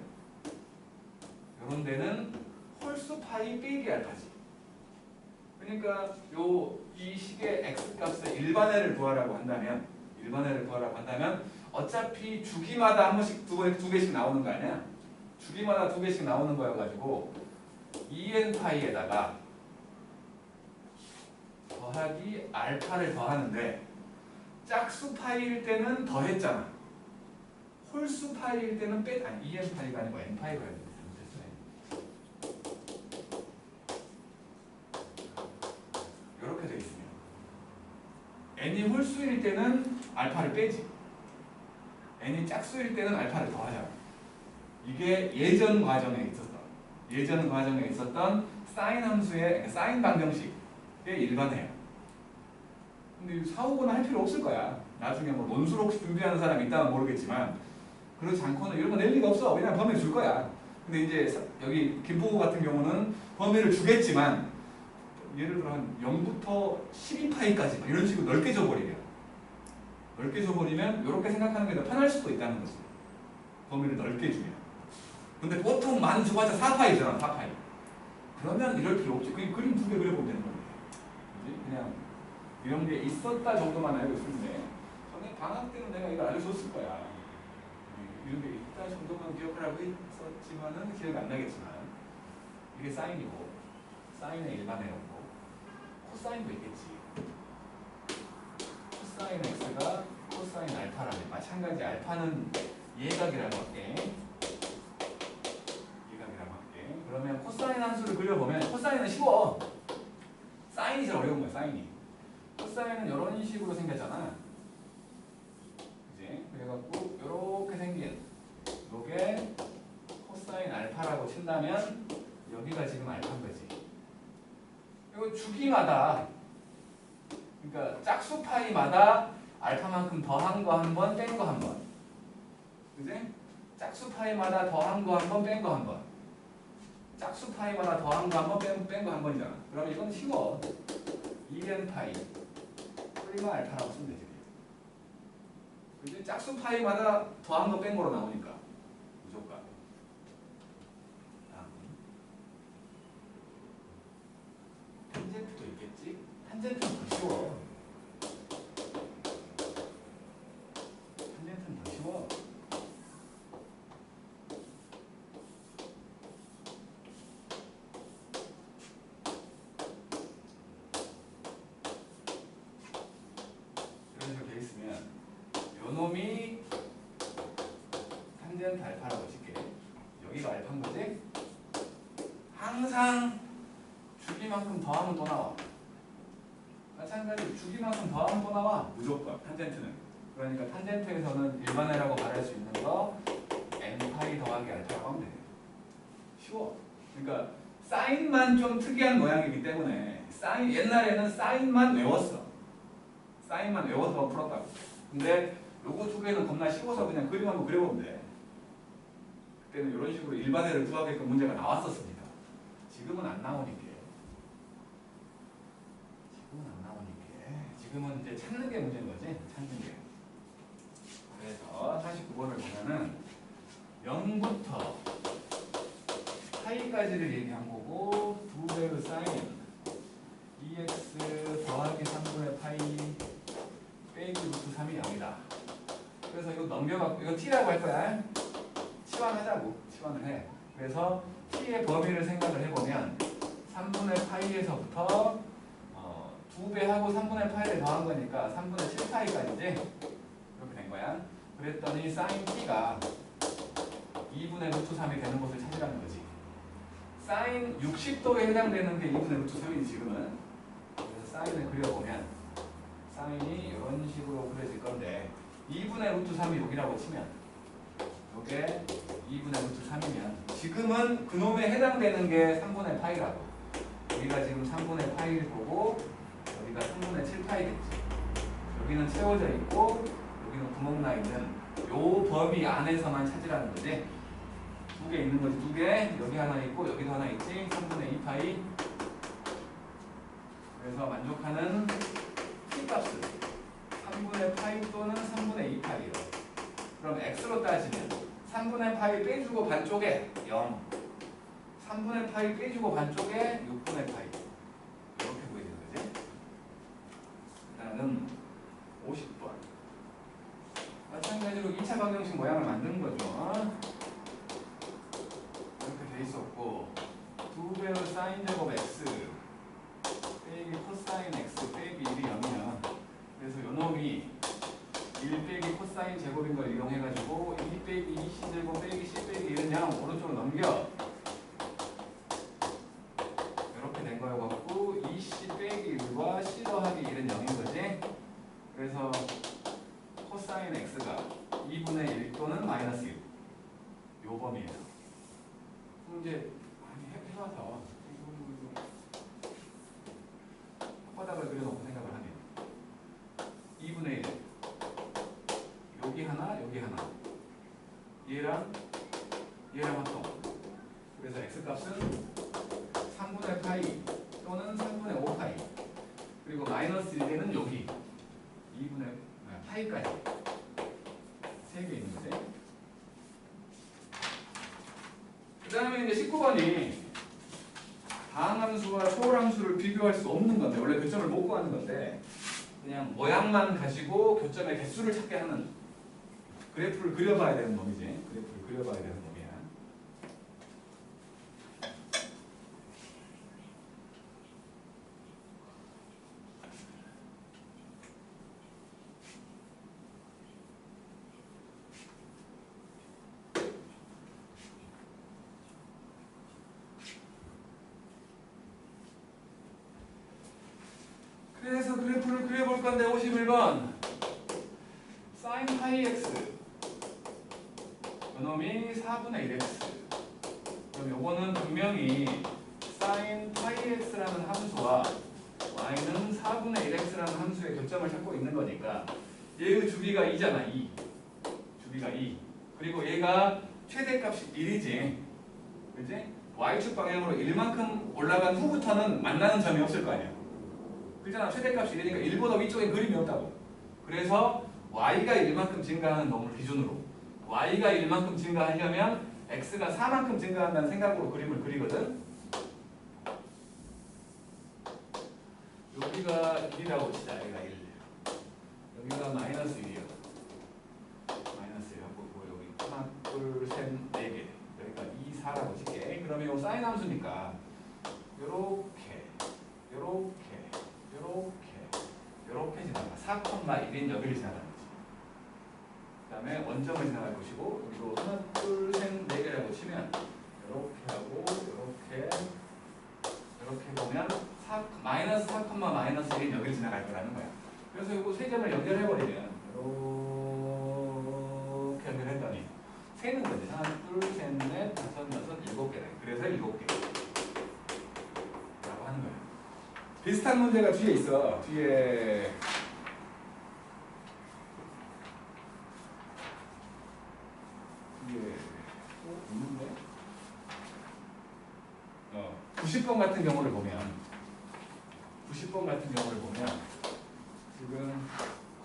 홀수 파이 빼기 알파지. 그러니까 이 식의 x 값의 일반회를 구하라고 한다면 어차피 주기마다 한 번씩 두 개씩 나오는 거 아니야? 주기마다 2개씩 나오는 거여가지고 2n 파이에다가 더하기 알파를 더하는데 짝수 파이일 때는 더했잖아. 홀수 파이일 때는 아니 2n 파이가 아니고 n 파이가 됐어요. 이렇게 돼 있으면 n이 홀수일 때는 알파를 빼지. n이 짝수일 때는 알파를 더하자. 이게 예전 과정에 있었던 사인 함수의 사인 방정식의 일반회야. 근데 사후보는 할 필요 없을 거야. 나중에 뭐 논술 혹시 준비하는 사람이 있다면 모르겠지만 그렇지 않고는 이런 거 낼 리가 없어. 그냥 범위 줄 거야. 근데 이제 여기 김포구 같은 경우는 범위를 주겠지만 예를 들어 한 0부터 12파이까지 이런 식으로 넓게 줘버리면 이렇게 생각하는 게 더 편할 수도 있다는 거지. 범위를 넓게 주면. 근데 보통 많이 줘봤자 4파이잖아. 4파이. 그러면 이럴 필요 없지. 그냥 그림 2개 그려보면 되는 건데. 그지? 그냥 이런 게 있었다 정도만 알고 있었는데 전에 방학 때는 내가 이거 알려줬을 거야. 이런 게 있다 정도만 기억하라고 했었지만은 기억이 안 나겠지만 이게 사인이고 사인의 일반회였고 코사인도 있겠지. 코사인 x가 코사인 알파라면 마찬가지 알파는 예각이라고 할게. 그러면 코사인 함수를 그려보면 코사인은 쉬워. 사인이 제일 어려운 거야. 사인이. 코사인은 이런 식으로 생겼잖아. 그지? 그래갖고 이렇게 생긴 요게 코사인 알파라고 친다면 여기가 지금 알파인 거지. 이거 주기마다 그러니까 짝수 파이마다 알파만큼 더한 거 한 번, 뺀 거 한 번. 그지? 짝수 파이마다 더한 거 한 번, 뺀 거 한 번. 짝수 파이마다 더한 거 한 번, 뺀 거 한 번이잖아. 그러면 이건 쉬워. 2n 파이 프리마 알파라고 쓰면 되지. 그지? 짝수 파이마다 더한 거 뺀 거로 나오니까 무조건. 탄젠트도 있겠지? 탄젠트는 더 쉬워. 탄젠트는 더 쉬워. 이런 식으로 돼 있으면 요 놈이 탄젠트 알파라고 칠게. 여기가 알파인 거지? 항상 주기만큼 더하면 또 나와. 마찬가지로 주기만큼 더하면 또 나와. 무조건 탄젠트는. 그러니까 탄젠트에서는 일반회라고 말할 수 있는 거 n파이 더하기 알파라고 하면 돼. 쉬워. 그러니까 사인만 좀 특이한 모양이기 때문에 사인, 옛날에는 사인만 외웠어. 사인만 외워서 풀었다고. 근데 요거 두 개는 겁나 쉬워서 그냥 그림 한번 그려보면 돼. 그때는 이런 식으로 일반회를 구하게끔 문제가 나왔었습니다. 지금은 안 나오니까. 지금은 이제 찾는 게 문제인 거지. 찾는 게. 그래서 49번을 보면은 0부터 파이까지를 얘기한 거고 2배의 사인 EX 더하기 3분의 파이 빼기 루트 3이 0이다. 그래서 이거 넘겨갖고 이거 T라고 할 거야. 치환하자고. 치환을 해. 그래서 T의 범위를 생각을 해보면 3분의 파이에서부터 2배하고 3분의 파이를 더한 거니까 3분의 7파이까지지? 이렇게 된 거야. 그랬더니 사인 T가 2분의 루트 3이 되는 것을 찾으라는 거지. 사인 60도에 해당되는 게 2분의 루트 3이지 지금은. 그래서 사인을 그려보면 사인이 이런 식으로 그려질 건데 2분의 루트 3이 여기라고 치면 이게 2분의 루트 3이면 지금은 그놈에 해당되는 게 3분의 파이라고. 여기가 지금 3분의 파이를 보고 여기가 3분의 7파이겠지. 여기는 채워져 있고 여기는 구멍 나 있는 요 범위 안에서만 찾으라는 거지. 두 개 있는 거지. 두 개. 여기 하나 있고 여기도 하나 있지. 3분의 2파이. 그래서 만족하는 T값을 3분의 파이 또는 3분의 2파이로. 그럼 X로 따지면 3분의 파이 빼주고 반쪽에 0. 3분의 파이 빼주고 반쪽에 6분의 파이. 이렇게 보이는 거지. 그다음 50번. 마찬가지로 2차 방정식 모양을 만드는 거죠. 이렇게 돼 있었고 2배의 사인 제곱 x 빼기 코사인 x 빼기 1이 0이면 그래서 요놈이 1 빼기 코사인 제곱인 걸 이용해가지고 2 빼기 2c 제곱 빼기 c 빼기 1은 0 오른쪽으로 넘겨. 이렇게 된 거여 갖고 2c 빼기 1과 c 더하기 1은 0인 거지. 그래서 코사인 x가 2분의 1 또는 마이너스 1. 요 범위예요. 그럼 이제 많이 해봐서 바닥을 그려놓고 생각을 하면 2분의 1 여기 하나 여기 하나 얘랑 합동. 그래서 x값은 3분의 파이 또는 3분의 5파이 그리고 마이너스 1개는 여기 2분의 파이까지 3개 있는 거지. 그 다음에 이제 19번이 다항함수와 초월함수를 비교할 수 없는 건데 원래 교점을 못 구하는 건데 그냥 모양만 가지고 교점의 개수를 찾게 하는 그래프를 그려봐야 되는 놈이지. 그래프를 그려봐야 되는 놈이야. 그래서 그래프를 그려볼 건데 51번 사인 파이 x 요놈이 4분의 1x 그럼 요거는 분명히 사인 파이 x라는 함수와 y는 4분의 1x라는 함수의 교점을 찾고 있는 거니까 얘의 주비가 2잖아. 2 주비가 2 그리고 얘가 최대값이 1이지 그치? y축 방향으로 1만큼 올라간 후부터는 만나는 점이 없을 거 아니야. 그렇잖아. 최대값이 1이니까 1보다 위쪽에 그림이 없다고. 그래서 y가 1만큼 증가하는 놈을 기준으로 y가 1만큼 증가하려면 x가 4만큼 증가한다는 생각으로 그림을 그리거든. 여기가 1이라고 치자. 여기가 1 여기가 마이너스 1이야. 마이너스 1하고 여기 하나 둘 셋 네 개 여기가 2, 4라고 칠게. 그러면 이 사인 함수니까 요렇게 요렇게 지나가. 4,1인 여기를 지나가는 거지. 다음에 원점을 지나갈 것이고 여기도 하나 둘셋네 개라고 치면 이렇게 하고 이렇게 보면 마이너스 4, 마이너스 1이 여기를 지나갈 거라는 거야. 그래서 이거 세 점을 연결해버리면 이렇게 연결했더니 세는 거지. 하나 둘셋넷 다섯 여섯 일곱 개다. 그래서 일곱 개 라고 하는 거야. 비슷한 문제가 뒤에 있어. 뒤에 있는데 90번 같은 경우를 보면 지금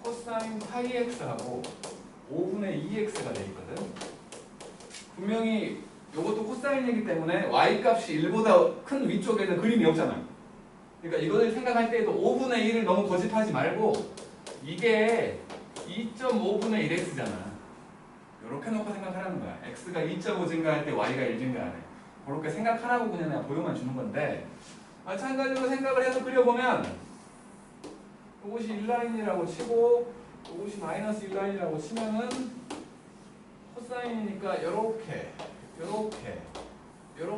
코사인 파이 x하고 5분의 2x가 돼 있거든. 분명히 이것도 코사인이기 때문에 y 값이 1보다 큰 위쪽에는 그림이 없잖아. 그러니까 이거를 생각할 때에도 5분의 1을 너무 고집하지 말고 이게 2.5분의 1x잖아. 이렇게 놓고 생각하라는 거야. x가 2.5 증가할 때 y가 1 증가하네. 그렇게 생각하라고 그냥 보여만 주는 건데 마찬가지로 생각을 해서 그려보면 이것이 1라인이라고 치고 이것이 마이너스 1라인이라고 치면은 코사인이니까 이렇게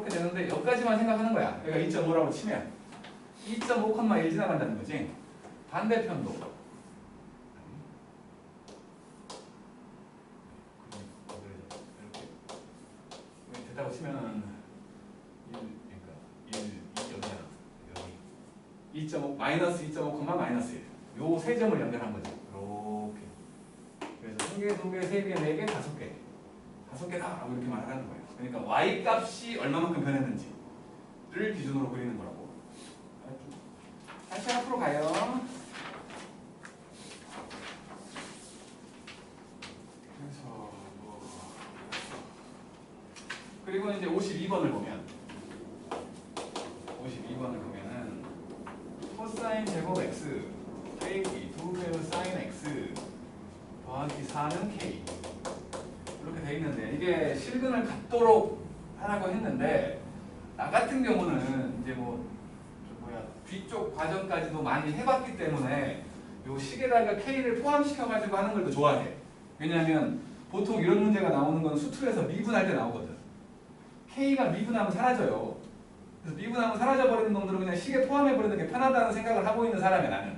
되는데 여기까지만 생각하는 거야. 여기가 2.5라고 치면 2.5,1 지나간다는 거지. 반대편도 이렇게 됐다고 치면은 2.5 마이너스 2.5, 마이너스 1. 요 세 점을 연결한 거지. 이렇게. 그래서 1개, 2개, 3개, 4개, 5개. 5개다. 이렇게 말하는 거예요. 그러니까 y 값이 얼마만큼 변했는지를 기준으로 그리는 거라고. 다시 앞으로 가요. 그래서 그리고 이제 52번을 보면 코사인 제곱 x 빼기 2배의 사인 x 더하기 4는 k 이렇게 돼 있는데 이게 실근을 갖도록 하라고 했는데 나 같은 경우는 이제 뒤쪽 과정까지도 많이 해봤기 때문에 요 식에다가 k를 포함시켜 가지고 하는 걸 더 좋아해. 왜냐하면 보통 이런 문제가 나오는 건 수투에서 미분할 때 나오거든. k가 미분하면 사라져요. 그래서 미분하면 사라져버리는 놈들은 그냥 식에 포함해버리는 게 편하다는 생각을 하고 있는 사람이야 나는.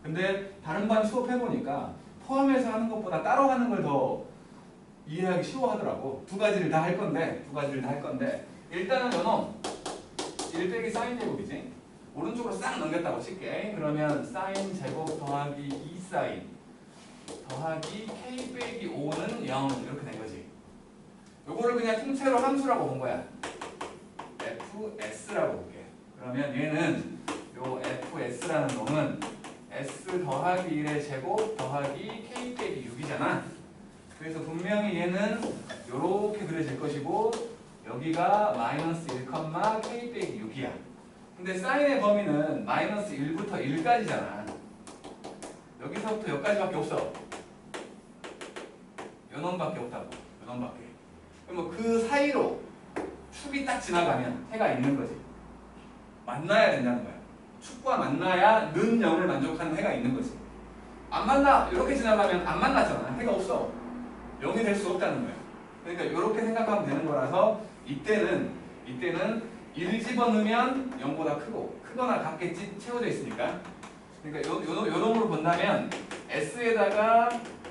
근데 다른 반 수업해보니까 포함해서 하는 것보다 따로 하는 걸 더 이해하기 쉬워하더라고. 두 가지를 다 할 건데 일단은 요놈 1 빼기 사인 제곱이지. 오른쪽으로 싹 넘겼다고 칠게. 그러면 사인 제곱 더하기 2 사인 더하기 k 빼기 5는 0 이렇게 된 거지. 요거를 그냥 통째로 함수라고 본 거야. fs라고 볼게. 그러면 얘는 요 fs라는 놈은 s 더하기 1의 제곱 더하기 k 빼기 6이잖아. 그래서 분명히 얘는 요렇게 그려질 것이고 여기가 마이너스 1, k 빼기 6이야. 근데 사인의 범위는 마이너스 1부터 1까지잖아. 여기서부터 여기까지밖에 없어. 요 놈밖에 없다고. 요 놈밖에. 그럼 그 사이로 축이 딱 지나가면 해가 있는 거지. 만나야 된다는 거야. 축과 만나야 는 0을 만족하는 해가 있는 거지. 안 만나. 이렇게 지나가면 안 만났잖아. 해가 없어. 0이 될 수 없다는 거야. 그러니까 이렇게 생각하면 되는 거라서 이때는 1 집어넣으면 0보다 크거나 같겠지. 채워져 있으니까. 그러니까 요 놈으로 본다면 S에다가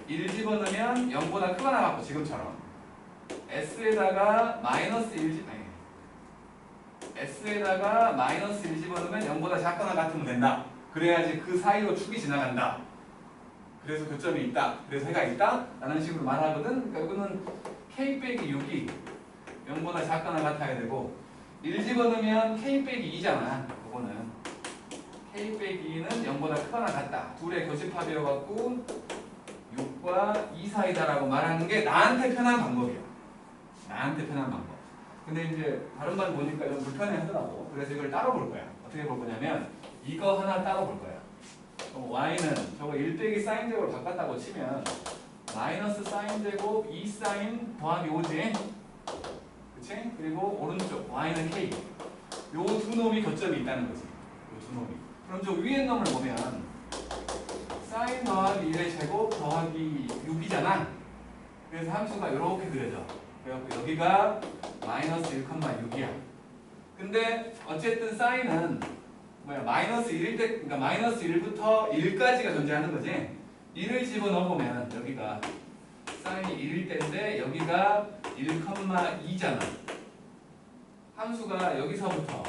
1 집어넣으면 0보다 크거나 같고 지금처럼 S에다가 마이너스 1 집어넣으면 0보다 작거나 같으면 된다. 그래야지 그 사이로 축이 지나간다. 그래서 교점이 있다. 그래서 해가 있다. 라는 식으로 말하거든. 그러니까 이거는 k 빼기 6이 0보다 작거나 같아야 되고 1 집어넣으면 k 빼기 2잖아. 그거는 k 빼기 2는 0보다 크거나 같다. 둘의 교집합이어갖고 6과 2 사이다라고 말하는 게 나한테 편한 방법이야. 나한테 편한 방법. 근데 이제 다른 반 보니까 좀 불편해 하더라고. 그래서 이걸 따로 볼 거야. 어떻게 볼 거냐면 이거 하나 따로 볼 거야. y는 저거 1 빼기 사인 제곱을 바꿨다고 치면 마이너스 사인 제곱 2 사인 더하기 5지. 그치? 그리고 오른쪽 y는 k. 요 두 놈이 교점이 있다는 거지. 요 두 놈이. 그럼 저 위에 놈을 보면 사인 더하기 1의 제곱 더하기 6이잖아. 그래서 함수가 이렇게 그려져. 그래갖고 여기가 마이너스 1,6이야. 근데 어쨌든 사인은 뭐야? 마이너스 1일 때, 그러니까 마이너스 1부터 1까지가 존재하는 거지. 1을 집어넣으면 여기가 사인이 1일 때인데 여기가 1,2잖아. 함수가 여기서부터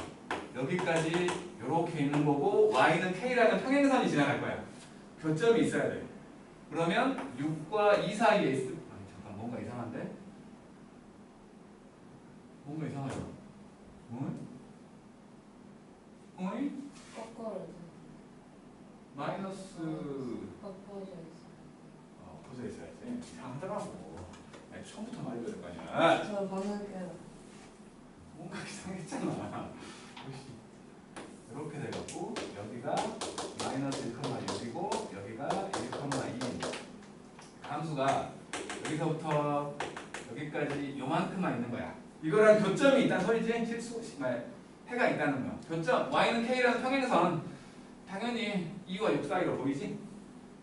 여기까지 이렇게 있는 거고 y는 k라는 평행선이 지나갈 거야. 교점이 있어야 돼. 그러면 6과 2 사이에 있을 아니 잠깐 뭔가 이상한데? 뭔가 이상하죠? 어이? 거꾸로 마이너스 엎어져 있어. 엎어져 있어야지. 이상하더라고. 아니, 처음부터 말해줘야 될 거 아니야. 저 방금 깨요. 뭔가 이상했잖아. 이렇게 돼갖고 여기가 마이너스 1,6이고 여기가 1,2. 함수가 여기서부터 여기까지 요만큼만 있는 거야. 이거랑 교점이 있다는 소리지. 실수 해가 있다는 거. 교점 y는 k라는 평행선 당연히 2와 6 사이로 보이지?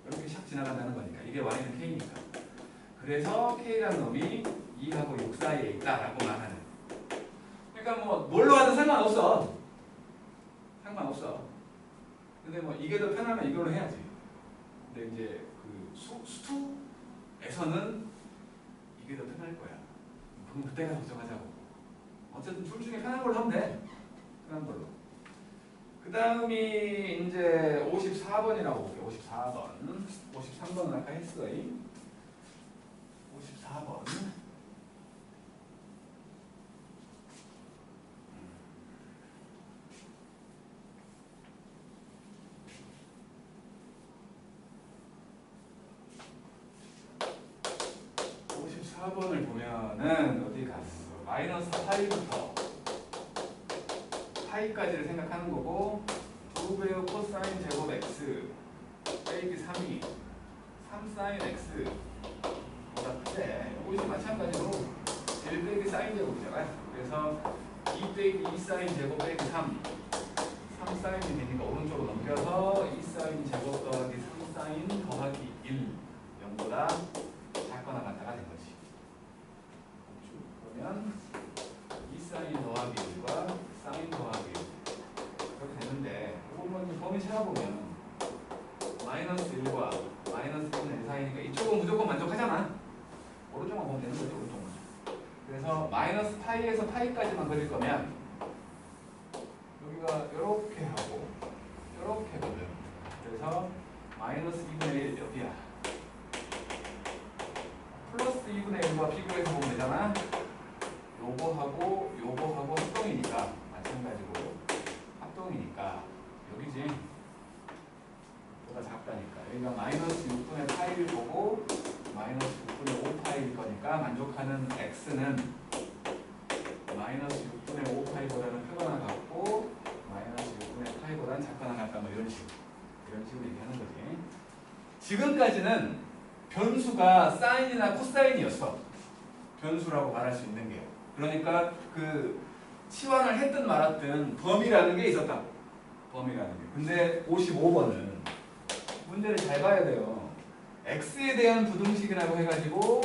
이렇게 샥 지나간다는 거니까 이게 y는 k니까. 그래서 k라는 놈이 2하고 6 사이에 있다라고 말하는. 그러니까 뭐 뭘로 하든 상관없어. 상관없어. 근데 뭐 이게 더 편하면 이걸로 해야지. 근데 이제 그 수투에서는 이게 더 편할 거야. 그럼 그때 가서 정하자고. 어쨌든 둘 중에 편한 걸로 하면 돼. 편한 걸로. 그 다음이 이제 54번이라고 볼게요. 54번. 53번은 아까 했어요. 54번. 54번을 보면은 어디 갔어? 마이너스 파이부터 파이까지를 생각하는 거고 2배의 코사인 제곱 x 빼기 3이 3사인 x 보다 크대. 이것이 마찬가지로 1 빼기 사인 제곱이잖아요. 그래서 2 빼기 2사인 제곱 빼기 3 3사인이 되니까 오른쪽으로 넘겨서 2사인 제곱 더하기 3사인 더하기 1 0보다 작거나 같다가 된 거지. 그러면 2사인 더하기 1과 사인 더하기 1 이렇게 되는데 이거 범위 찾아보면 마이너스 1과 마이너스 1은 1 사이니까 이쪽은 무조건 만족하잖아. 오른쪽만 보면 되는 거죠. 오른쪽만. 그래서 마이너스 파이에서 파이까지만 그릴 거면 여기가 이렇게 하고 이렇게 거든. 그래서 마이너스 2분의 1 여기야. 플러스 2분의 1과 비교해서 보면 되잖아. 요거하고 합동이니까 마찬가지로 합동이니까 여기지. 보다 작다니까. 여기가 마이너스 6분의 파이를 보고 마이너스 6분의 5 파이일 거니까 만족하는 x는 마이너스 6분의 5 파이보다는 크거나 같고 마이너스 6분의 파이보다는 작거나 같다. 뭐 이런 식으로 얘기하는 거지. 지금까지는 변수가 사인이나 코사인이었어. 변수라고 말할 수 있는 게. 그러니까 그 치환을 했든 말았든 범위라는 게 있었다. 범위라는 게. 근데 55번은 문제를 잘 봐야 돼요. x에 대한 부등식이라고 해가지고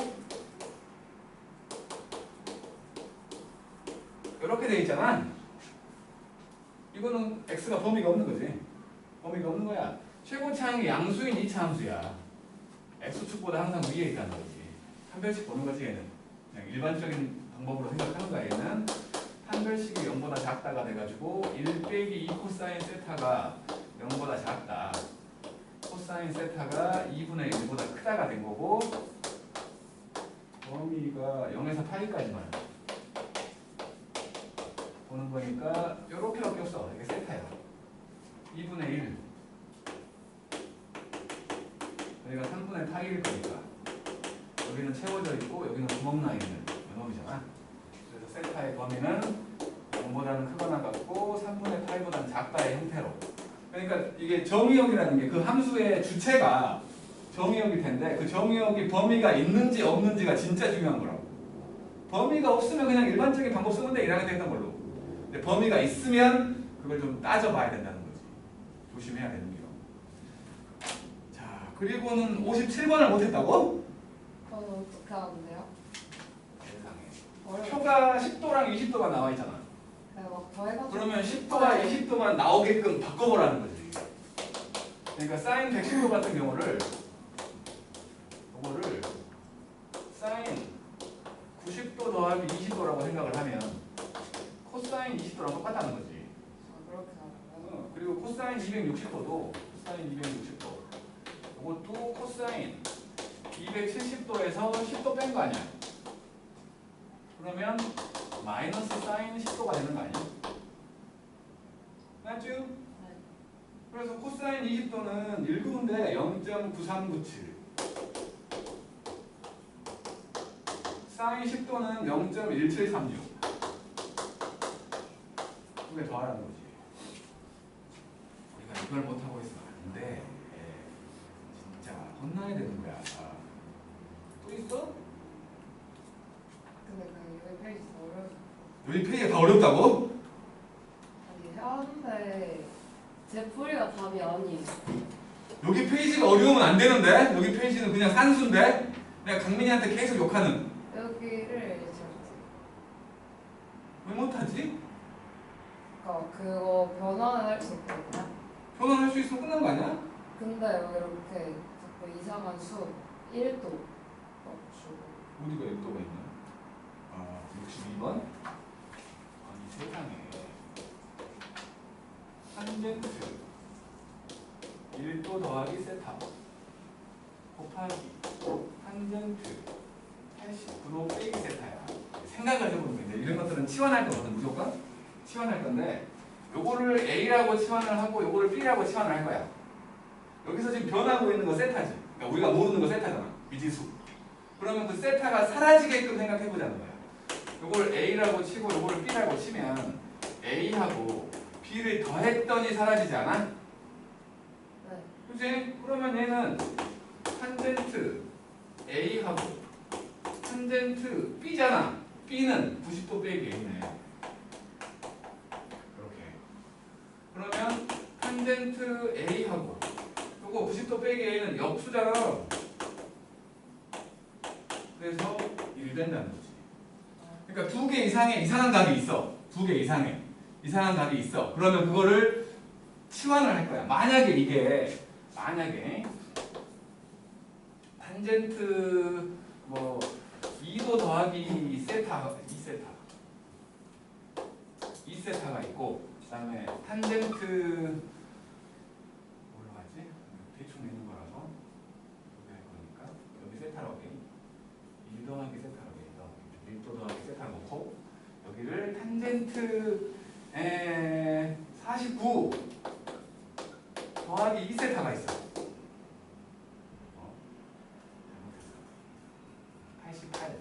이렇게 돼 있잖아. 이거는 x가 범위가 없는 거지. 범위가 없는 거야. 최고차항이 양수인 2차 함수야. x축보다 항상 위에 있다는 거지. 한 별씩 보는 거지 얘는. 그냥 일반적인 방법으로 생각하는 거야 얘는. 한 별씩이 0보다 작다가 돼가지고 1 빼기 2 코사인 세타가 0보다 작다. 코사인 세타가 2분의 1보다 크다가 된 거고 범위가 0에서 파이까지만 보는 거니까 요렇게밖에 없어. 이게 세타야. 2분의 1 여기가 3분의 파이일 거니까 여기는 채워져 있고 여기는 구멍 나 있는 이놈이잖아. 그래서 세타의 범위는 0보다는 크거나 같고 3분의 파이보다는 작다의 형태로. 그러니까 이게 정의역이라는 게 그 함수의 주체가 정의역일 텐데 그 정의역이 범위가 있는지 없는지가 진짜 중요한 거라고. 범위가 없으면 그냥 일반적인 방법 쓰면 돼. 1학년 때 했던 걸로. 근데 범위가 있으면 그걸 좀 따져봐야 된다는 거지. 조심해야 되는 게. 자, 그리고는 57번을 못했다고? 어떻게 하는데요? 세상에. 어려워. 표가 10도랑 20도가 나와 있잖아. 그냥 막 더해가지고. 그러면 10도와 20도만 나오게끔 바꿔보라는 거지. 그러니까 사인 110도 같은 경우를 이거를 사인 90도 더하기 20도라고 생각을 하면 코사인 20도랑 똑같다는 거지. 아, 그렇게 하라고요? 그리고 코사인 260도도 코사인 260도 이것도 코사인 270도에서 10도 뺀 거 아니야. 그러면 마이너스 사인 10도가 되는 거 아니야? 맞죠? 네. 그래서 코사인 20도는 1급인데 0.9397 사인 10도는 0.1736 그게 더하라는 거지. 우리가 이걸 못하고 있으면 안 돼. 진짜 혼나야 되는 거야. 또 있어? 근데 그 여기 페이지 더 어려워. 여기 페이지가 다 어렵다고? 아니 하는데 제 풀이가 답이 아니에요. 여기 페이지가 어려우면 안 되는데? 여기 페이지는 그냥 산수인데? 내가 강민이한테 계속 욕하는. 여기를 이제 왜 못하지? 그러니까 그거 변환을 할 수 있거든요. 변환할 수 있으면 끝난 거 아니야? 근데 여기 이렇게 자꾸 이상한 수 1도 넣어주고 어디가 1도가 있냐? 아, 62번? 아니 세상에 탄젠트 1도 더하기 세타 곱하기 탄젠트 89도 빼기 세타야. 생각을 해보는 거야. 이런 것들은 치환할 거거든. 무조건 치환할 건데 요거를 A라고 치환을 하고 요거를 B라고 치환을 할 거야. 여기서 지금 변하고 있는 거 세타지. 그러니까 우리가 모르는 거 세타잖아. 미지수. 그러면 그 세타가 사라지게끔 생각해보자는 거야. 요걸 A라고 치고 요거를 B라고 치면 A하고 B를 더했더니 사라지지 않아? 네. 그치? 그러면 얘는 탄젠트 A하고 탄젠트 B잖아. B는 90도 빼기 A네. 그렇게. 그러면 탄젠트 A하고 요거 90도 빼기 A는 역수잖아. 그래서 1 된다는 거지. 그러니까 2개 이상의 이상한 값이 있어. 2개 이상의 이상한 값이 있어. 그러면 그거를 치환을 할 거야. 만약에 탄젠트 뭐 2도 더하기 세타 2세타가 있고 그다음에 탄젠트 뭘로 하지? 대충 내는 거라서 여기 할 거니까 여기 세타라고 해. 1 더하기 세타라고 해. 1도 더하기 세타 놓고 여기를 탄젠트 49 더하기 2세타가 있어. 잘못했어. 88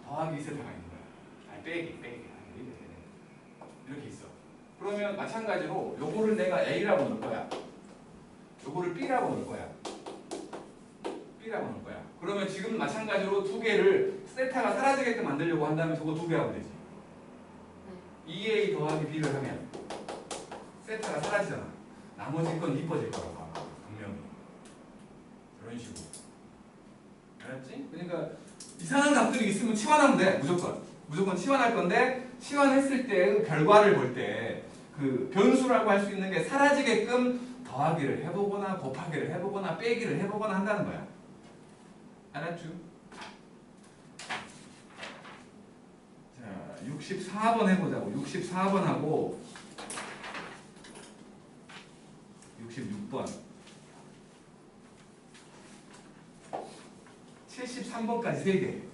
더하기 2세타가 있는 거야. 아니 빼기 이렇게 있어. 그러면 마찬가지로 요거를 내가 A라고 넣을 거야. 요거를 B라고 넣을 거야. 그러면 지금 마찬가지로 2개를 세타가 사라지게끔 만들려고 한다면 저거 2개 하면 되지. 2A 더하기 B를 하면 세타가 사라지잖아. 나머지 건 이뻐질 거라고 봐. 분명히. 이런 식으로. 알았지? 그러니까 이상한 값들이 있으면 치환하면 돼. 무조건 치환할 건데 치환했을 때 결과를 볼 때 그 변수라고 할 수 있는 게 사라지게끔 더하기를 해보거나 곱하기를 해보거나 빼기를 해보거나 한다는 거야. 알았죠? 자, 64번 해보자고. 64번하고 66번 73번까지 3개.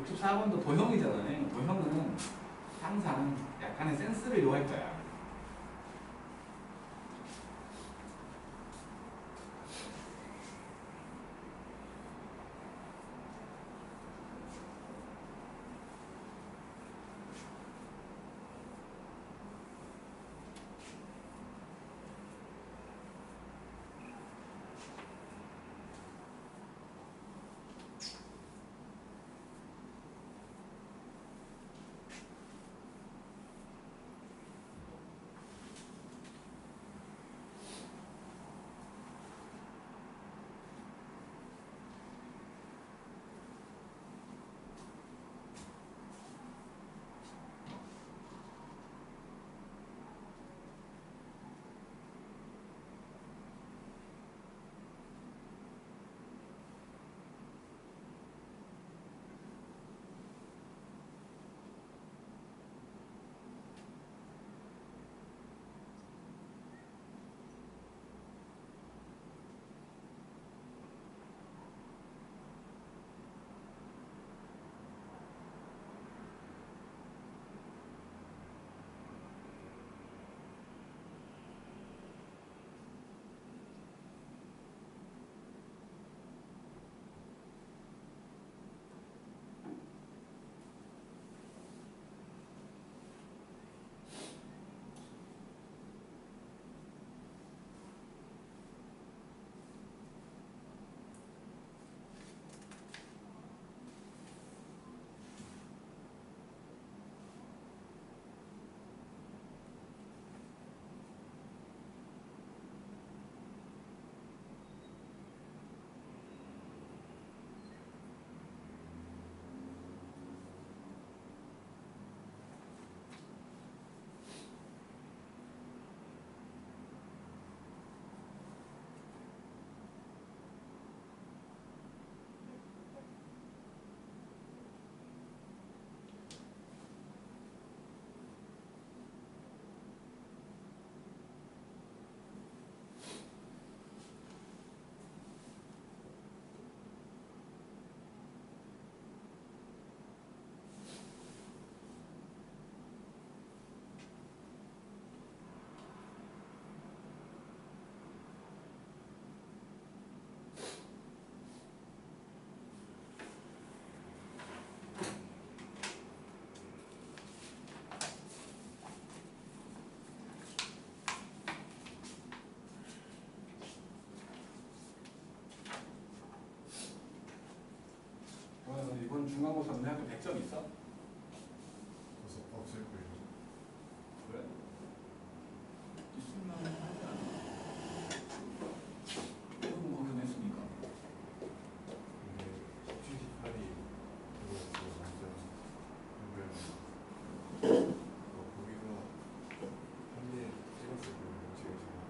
노트 4번도 도형이잖아요. 도형은 항상 약간의 센스를 요할 거야. 이번 중간고사 내 학교 100점 있어? 없을 거예요. 그래? 있을만 하지 않아? 그럼 그렇게 했으니까. 근데 17, 18이 그거 완전 누구야? 거기가 한대 찍었을 거예요. 제가 지금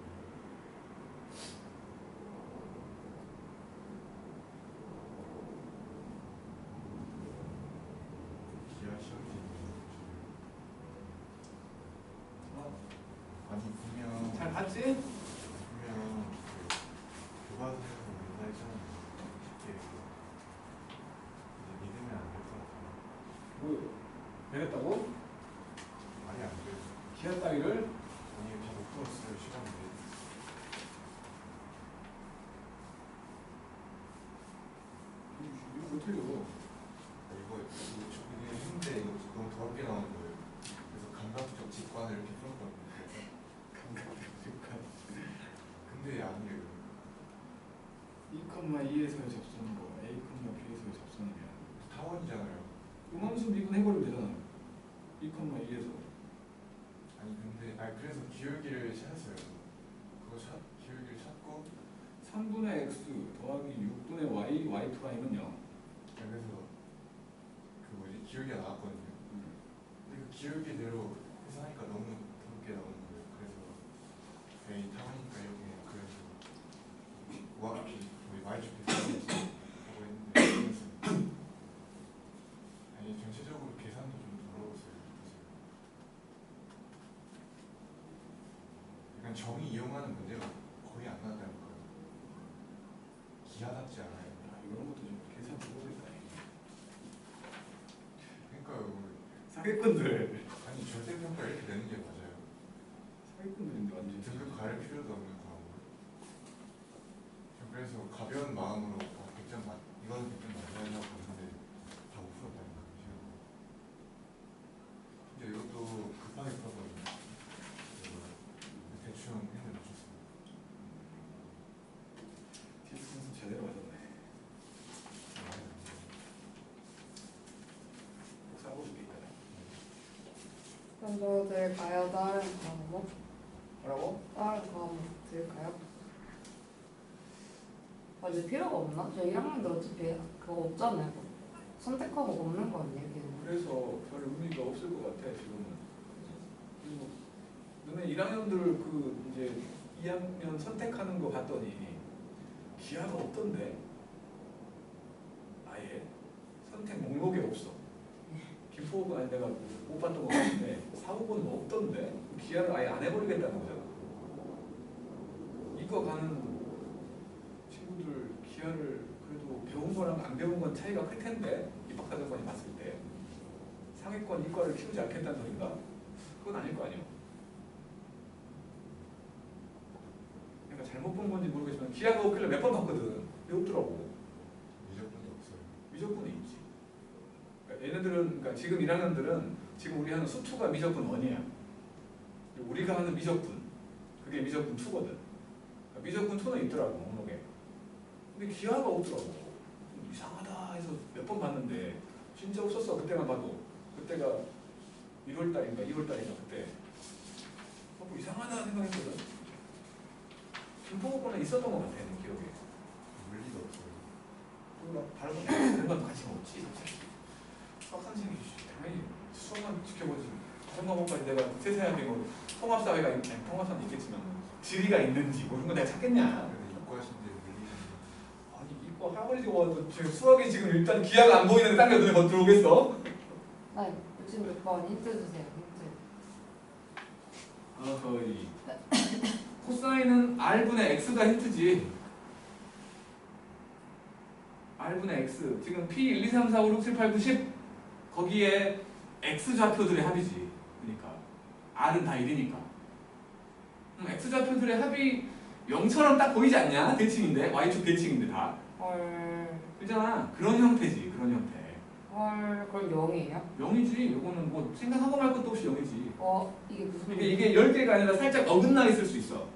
기아 시험지 아니 분명 잘 봤지? 분명 그 교과서에서 맨날 했잖아요. 쉽게 이제 믿으면 안 될 것 같아요. 뭐 되겠다고? 많이 안 돼요. 기아 따위를? 아니 다 못 풀었어요 시간인데. 이거 어떻게 요 이거 했는데 이거 너무 더럽게 나오는 거예요. 그래서 감각적 직관을 이렇게 풀었거든요. 감각적 직관. 근데 아니에요. 2,2에서의 접선거 A, B에서의 접선이면 타원이잖아요. 음함수 미분 해버리면 되잖아. 2,2에서 아니 근데 그래서 기울기를 찾았어요. 기울기를 찾고 3분의 x 더하기 6분의 y, y 프라임은 0. 그래서 그 뭐지 기울기가 나왔거든요. 근데 그 기울기대로 해서 하니까 너무 더럽게 나오는 거예요. 그래서 A 타원이니까 이렇게 그래서 우리 Y축에서 하고 했는데 아니 전체적으로 계산도 좀 더러웠어요. 약간 정의 이용하는 문제가 거의 안 나왔다는 거예요. 기하답지 않아요. 이런 것도 좀 계산 보고 있다. 사기꾼들. 아니 절대평가 이렇게 되는 게 맞아요. 사기꾼들인데 완전. 등급 가릴 필요도 없는 과목을. 그래서 가벼운 마음으로 100점 맞 이거는 100점 맞아야 하고 봤는데 다 못 풀었다니까 시험. 근데 이것도 급하게 풀었거든요. 그래서 대충 했는데 맞췄어요. 티스는 제대로 맞았네. 꼭 싸우고 싶겠다. 그럼 저 들까요? 다른 과목? 뭐라고? 다른 과목 들까요? 아, 이제 필요가 없나? 저 1학년들 어차피 그거 없잖아요. 선택 과목 없는 거 아니에요? 걔는? 그래서 별 의미가 없을 것 같아 지금은. 그리고 너네 1학년들 그 이제 2학년 선택하는 거 봤더니 기하가 없던데. 아예 선택 목록에 없어. 김포가 아니 내가 못 봤던 거 같은데 4, 5번은 없던데. 기하를 아예 안 해버리겠다는 거잖아. 이거 가는 친구들 기하를 그래도 배운 거랑 안 배운 건 차이가 클 텐데 입학사정관이 봤을 때 상위권 이과를 키우지 않겠다는 소린가? 그건 아닐 거 아니에요. 그러니까 잘못 본 건지 모르겠지만 기하가 없길래 몇 번 봤거든. 왜 없더라고. 미적분도 없어요. 미적분이 있지. 그러니까 얘네들은 그러니까 지금 1학년들은 지금 우리 하는 수투가 미적분 1이야. 우리가 하는 미적분 그게 미적분 2거든. 그러니까 미적분 2는 있더라고 목록에. 근데 기하가 없더라고. 좀 이상하다 해서 몇 번 봤는데 진짜 없었어. 그때만 봐도. 그때가 1월달인가 2월달인가 그때. 뭐 이상하다 생각했거든. 김포고권에 있었던 것 같아 내 기억에. 물리도 없어요. 그리고 다른 건 다른 건 관심 없지. 수학 선생님이 당연히 수학만 지켜보지. 다른 과목까지 내가 세세하게 뭐 통합사회가 아니 통합사는 있겠지만 지리가 있는지 뭐 이런 거 내가 찾겠냐. 근데 이과신데 물리는 아니 이거 할아버지 와도 지금 수학이 지금 일단 기하가 안 보이는데 딴 게 눈에 더 들어오겠어? 네, 66번 힌트 주세요. 힌트. 거의 코사인은 r분의 x가 힌트지. r분의 x 지금 p 1, 2, 3, 4, 5, 6, 7, 8, 9, 10 거기에 x 좌표들의 합이지. 그러니까 r은 다 1이니까 x 좌표들의 합이 0처럼 딱 보이지 않냐? 대칭인데 y축 대칭인데 다 헐, 그잖아. 그런 형태지. 그런 형태. 헐, 그럼 0이에요? 0이지. 이거는 뭐 생각하고 말 것도 없이 0이지. 이게 무슨 이게 10개가 아니라 살짝 어긋나 있을 수 있어.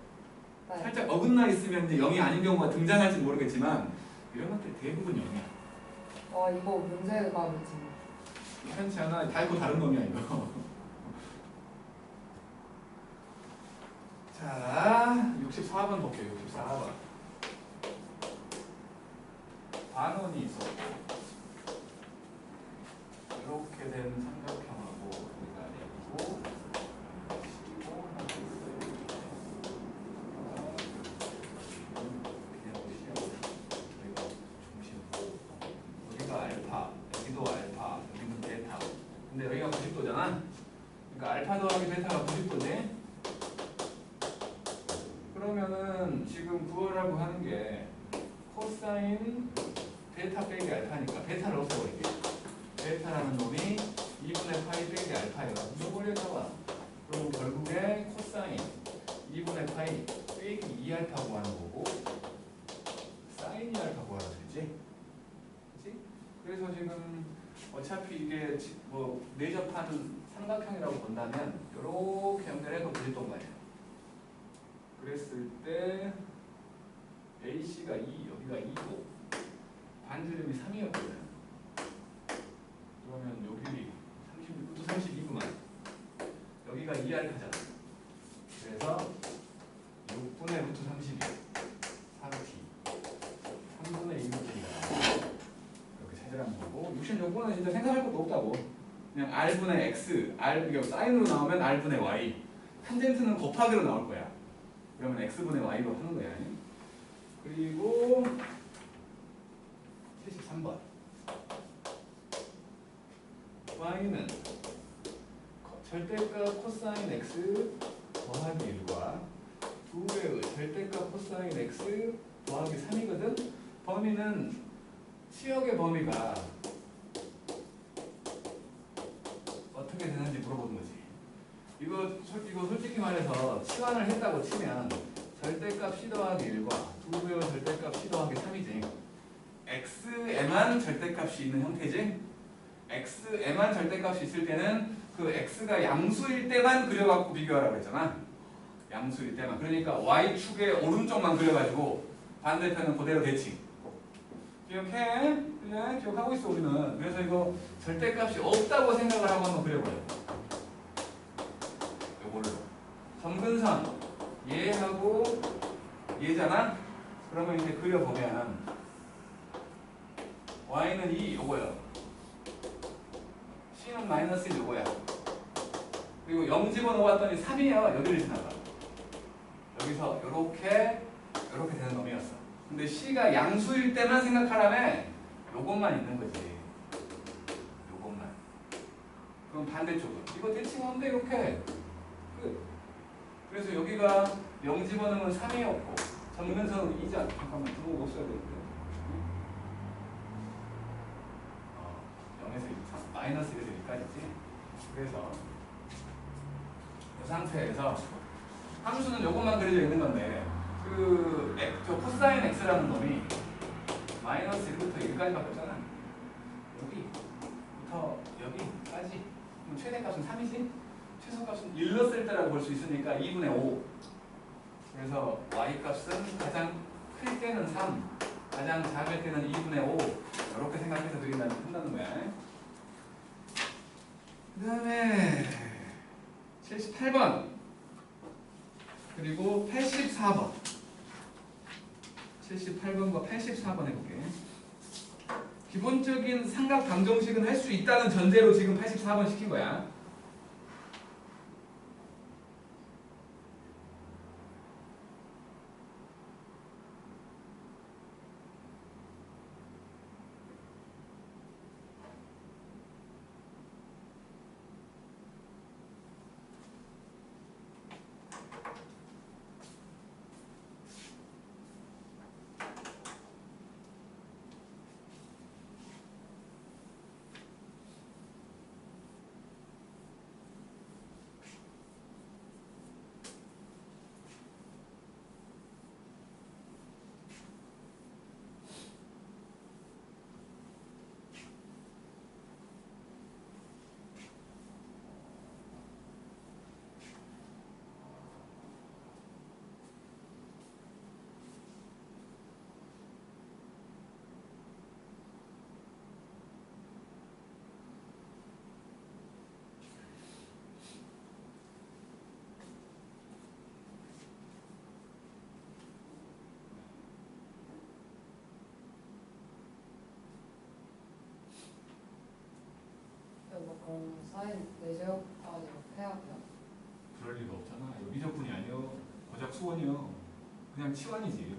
네. 살짝 어긋나 있으면 이제 0이 아닌 경우가 등장할지 모르겠지만 이런 것들 대부분 0이야. 이거 문제가 무슨 괜찮지 않아? 다 있고 다른 놈이야 이거. 자, 64번 볼게요. 64번. 반원이 있어. 이렇게 된 삼각형하고 여기가 아니고 여기가 알파, 여기도 알파, 여기는 베타. 근데 여기가 90도잖아. 그러니까 알파 더하기 베타가 90도지. 그러면은 지금 구하라고 하는 게 코사인 베타 빼기 알파니까 베타를 없애버릴게. 베타라는 놈이 2분의 파이 빼기 알파에가 없어버릴까봐. 그리고 결국에 코사인 2분의 파이 빼기 2알파 구하는 거고 사인 2알파 구하는 거지. 그치? 그래서 지금 어차피 이게 뭐 내접하는 삼각형이라고 본다면 이렇게 연결해서 90도인 거 아니야. 그랬을 때 AC가 2, 여기가 2고 반지름이 3이었거든. 그러면 여기 32구만. 여기가 2알파잖아. 그래서 6분의 루트 32 3t 3분의 2루트가 이렇게 세제라는 거고 66번은 진짜 생각할 것도 없다고. 그냥 r분의 x, 이게 사인으로 나오면 r분의 y 탄젠트는 곱하기로 나올 거야. 그러면 x분의 y로 하는 거야. 그리고 73번 y는 절대값 코사인 x 더하기 1과 2배의 절대값 코사인 x 더하기 3이거든. 범위는 치역의 범위가 어떻게 이거 솔직히 말해서 치환을 했다고 치면 절대값 C 더하기 1과 2배의 절대값 C 더하기 3이지. x에만 절대값이 있는 형태지. x에만 절대값이 있을 때는 그 x가 양수일 때만 그려갖고 비교하라고 했잖아. 양수일 때만. 그러니까 y축의 오른쪽만 그려가지고 반대편은 그대로 대칭. 기억해? 그래? 기억하고 있어 우리는. 그래서 이거 절대값이 없다고 생각을 하고 한번 그려보자. 요거를 점근선 얘하고 얘잖아? 그러면 이제 그려보면 y는 2 요거야. c는 마이너스 1 요거야. 그리고 0 집어넣었더니 3이야. 여기를 지나가. 여기서 요렇게 되는 놈이었어. 근데 c가 양수일 때만 생각하라며 요것만 있는 거지. 요것만. 그럼 반대쪽은 이거 대칭하면 돼 이렇게. 끝. 그래서 여기가 0 집어넣으면 3이었고 점근선은 2잖아. 잠깐만 두고 못 써야 되는데. 0에서 마이너스 1에서 2까지지. 그래서 이 상태에서 함수는 요것만 그려져 있는 건데 저 코사인 x라는 놈이 마이너스 1부터 1까지밖에 없잖아. 여기부터 여기까지. 그럼 최대값은 3이지? 최소값은 1 넣었을 때라고 볼 수 있으니까 2분의 5. 그래서 y값은 가장 클 때는 3, 가장 작을 때는 2분의 5. 이렇게 생각해서 그린다는 거야. 그 다음에 78번 그리고 84번 78번과 84번 해볼게. 기본적인 삼각 방정식은 할 수 있다는 전제로 지금 84번 시킨 거야. 그럼 사인 내제곱까지 이렇게 해야 돼요? 그럴 리가 없잖아. 이거 미적분이 아니요. 고작 수원이요. 그냥 치환이지.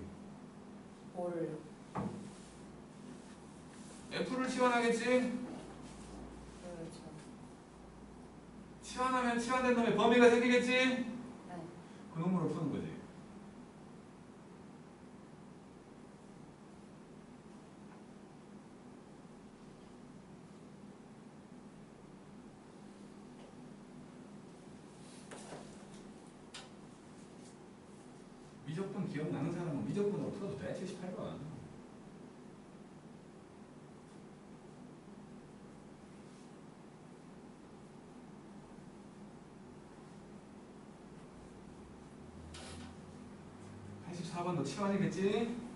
뭘? F를 치환하겠지? 그렇죠. 치환하면 치환된 놈의 범위가 생기겠지? 네. 그 놈으로 푸는 거지. 미적분 기억나는 사람은 미적분으로 풀어도 돼. 78번. 번도 치환이겠지?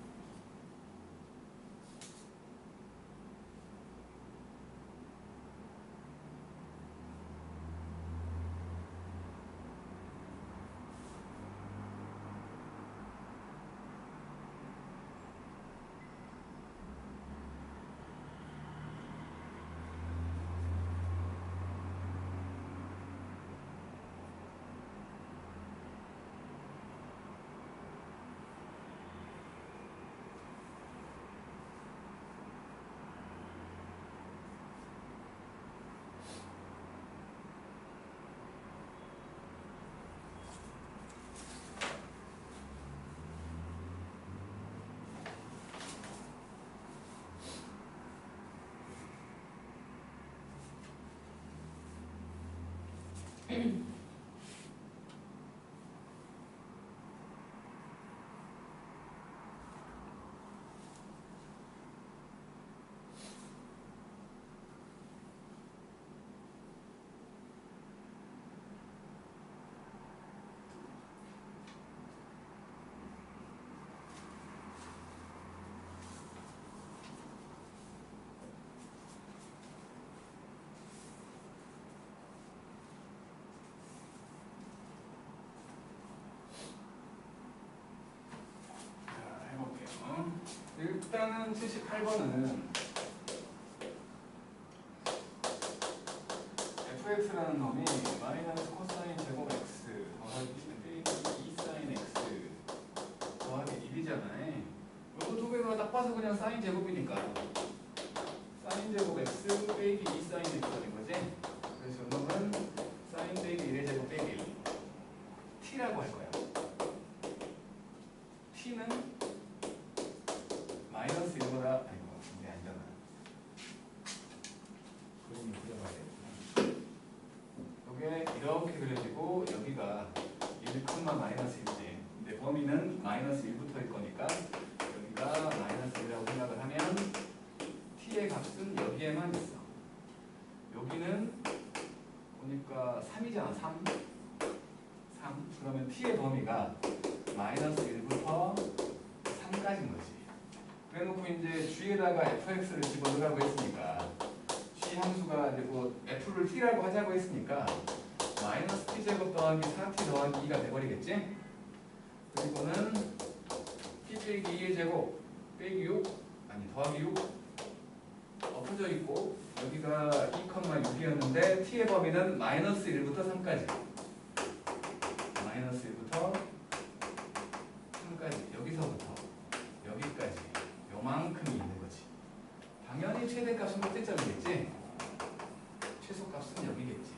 일단은 78번은 fx라는 놈이 마이너스 코사인 제곱 x 더하기 2 사인 x 더하기 1이잖아요. 이거 두 개가 딱 봐서 그냥 사인 제곱이니까 사인 제곱 x 빼기 2 사인 x 되는 거지. 그래서 이놈은 사인 빼기 1의 제곱 빼기 1 t라고 할 거야. t는 마이너스 1보다 아이고 근데 아니잖아. 그림을 그려봐야 돼. 이게 이렇게 그려지고 여기가 1, 마이너스 1이지. 근데 범위는 마이너스 1부터일 거니까 여기가 마이너스 1이라고 생각을 하면 t의 값은 여기에만 있어. 여기는 보니까 3이잖아. 3. 그러면 t의 범위가 마이너스 1부터 3까지인 거지. 그래놓고 이제 g에다가 fx를 집어넣으라고 했으니까 g 함수가 이제 뭐 f를 t라고 하자고 했으니까 마이너스 t제곱 더하기 4t 더하기 2가 돼버리겠지? 그리고는 t 빼기 2의 제곱 빼기 6 아니 더하기 6 엎어져 있고 여기가 2,6이었는데 t의 범위는 마이너스 1부터 3까지 마이너스 1부터 3까지 여기서부터 여기까지 요만큼이 있는 거지. 당연히 최대값은 꼭대점이겠지. 최소값은 여기겠지.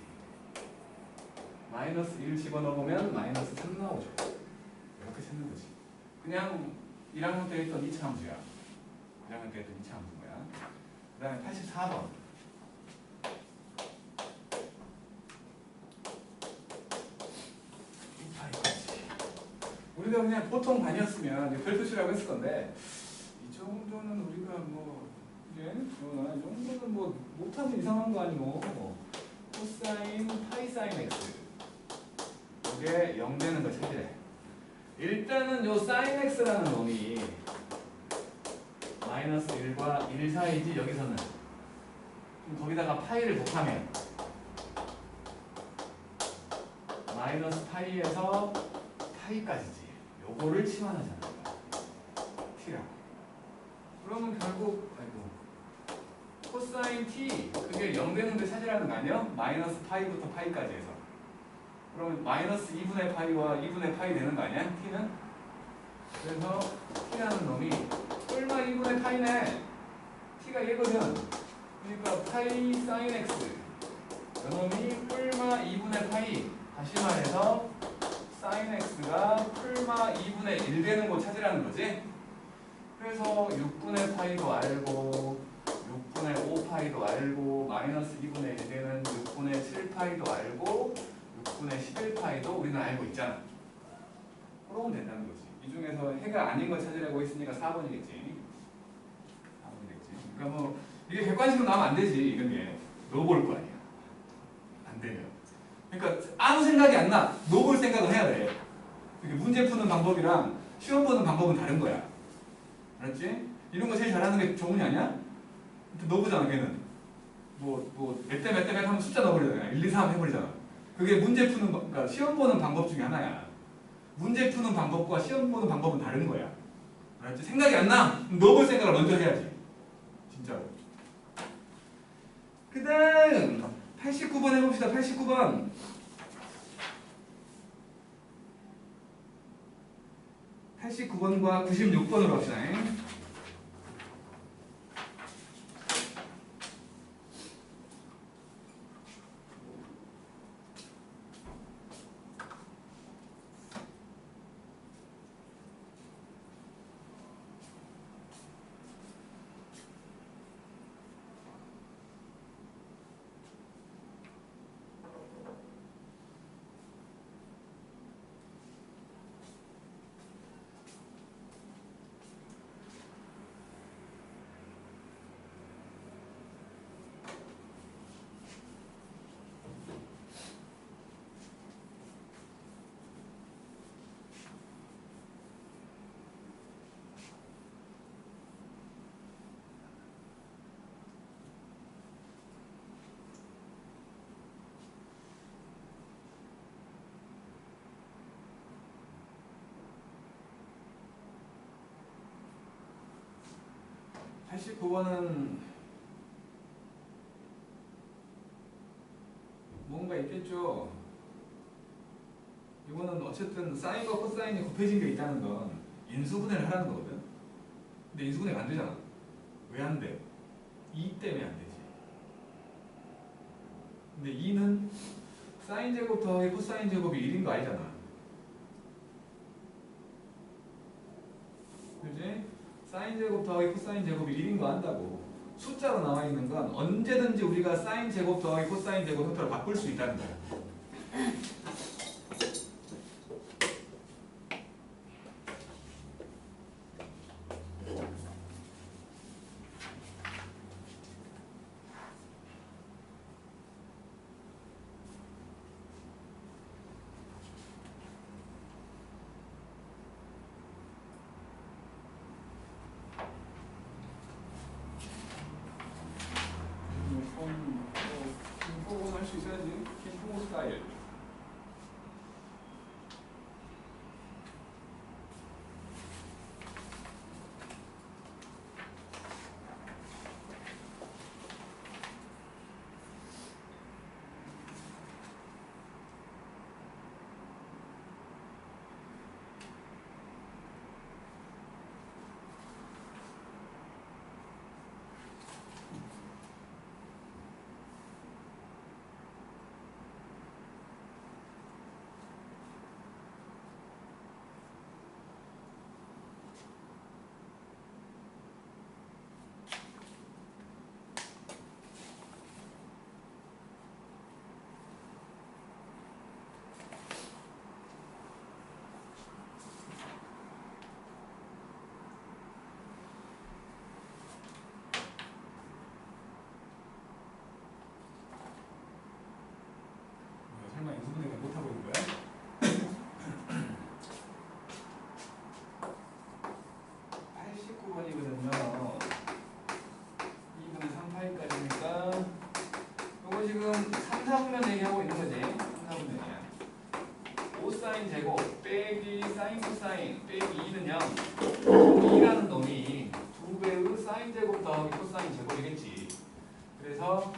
마이너스 1 집어넣으면 마이너스 3 나오죠. 이렇게 쓰는 거지. 그냥 1학년 때 했던 2차 함수야. 1학년 때 했던 2차 함수인 거야. 그 다음에 84번. 우리가 그냥 보통 반이었으면 별표치라고 했을 건데 이 정도는 우리가 뭐 이 정도는 뭐 못하면 이상한 거 아니고 코사인 파이 사인 x 이게 0 되는 걸 찾으래. 일단은 요 사인 x라는 놈이 마이너스 1과 1 사이지. 여기서는 거기다가 파이를 곱하면 마이너스 파이에서 파이까지지. 요거를 치환하잖아. t라고. 그러면 결국 코사인 t 그게 0 되는데 찾으라는 거 아니야? 마이너스 파이부터 파이까지 해서. 그러면 마이너스 2분의 파이와 2분의 파이 되는 거 아니야? t는? 그래서 t라는 놈이 뿔마 2분의 파이네. t가 얘거든. 그러니까 파이 사인 x 요놈이 뿔마 2분의 파이. 다시 말해서 사인 x가 풀마 2분의 1 되는 거 찾으라는 거지. 그래서 6분의 파이도 알고 6분의 5 파이도 알고 마이너스 2분의 1 되는 6분의 7 파이도 알고 6분의 11 파이도 우리는 알고 있잖아. 그러면 된다는 거지. 이 중에서 해가 아닌 거 찾으라고 했으니까 4번이겠지. 4번이겠지. 그러니까 뭐 이게 객관식으로 나오면 안 되지. 이런 게 넣어볼 거 아니야. 안 되면. 그러니까 아무 생각이 안 나. 넣어볼 생각을 해야 돼. 문제 푸는 방법이랑 시험 보는 방법은 다른 거야. 알았지? 이런 거 제일 잘하는 게 정훈이 아니야? 넣어보잖아 걔는. 몇 대 몇 대 몇 하면 숫자 넣어버리잖아. 1, 2, 3 해버리잖아. 그게 문제 푸는 그러니까 시험 보는 방법 중에 하나야. 문제 푸는 방법과 시험 보는 방법은 다른 거야. 알았지? 생각이 안 나? 넣어볼 생각을 먼저 해야지. 진짜로. 그 다음 89번 해봅시다. 89번. 89번과 96번으로 합시다. 89번은 뭔가 있겠죠. 이거는 어쨌든 사인과 코사인이 곱해진 게 있다는 건 인수분해를 하라는 거거든. 근데 인수분해가 안 되잖아. 왜 안 돼? 2 때문에 안 되지. 근데 2는 사인 제곱 더하기 코사인 제곱이 1인 거 아니잖아. 그지? 사인 제곱 더하기 코사인 제곱이 1인 거 안다고. 숫자로 나와 있는 건 언제든지 우리가 사인 제곱 더하기 코사인 제곱 형태로 바꿀 수 있다는 거야. 김포곤 할 수 있어야지. 김포곤 스타일. 설마 인수분해가 못하고 있는 거야? 89번이거든요. 2분의 3파이까지니까 이거 지금 3, 4분면 얘기하고 있는 거지. 3, 4분면이야. 5사인 제곱 빼기 사인 코사인 빼기 2는 0. 2라는 놈이 2배의 사인 제곱 더하기 코사인 제곱이겠지. 그래서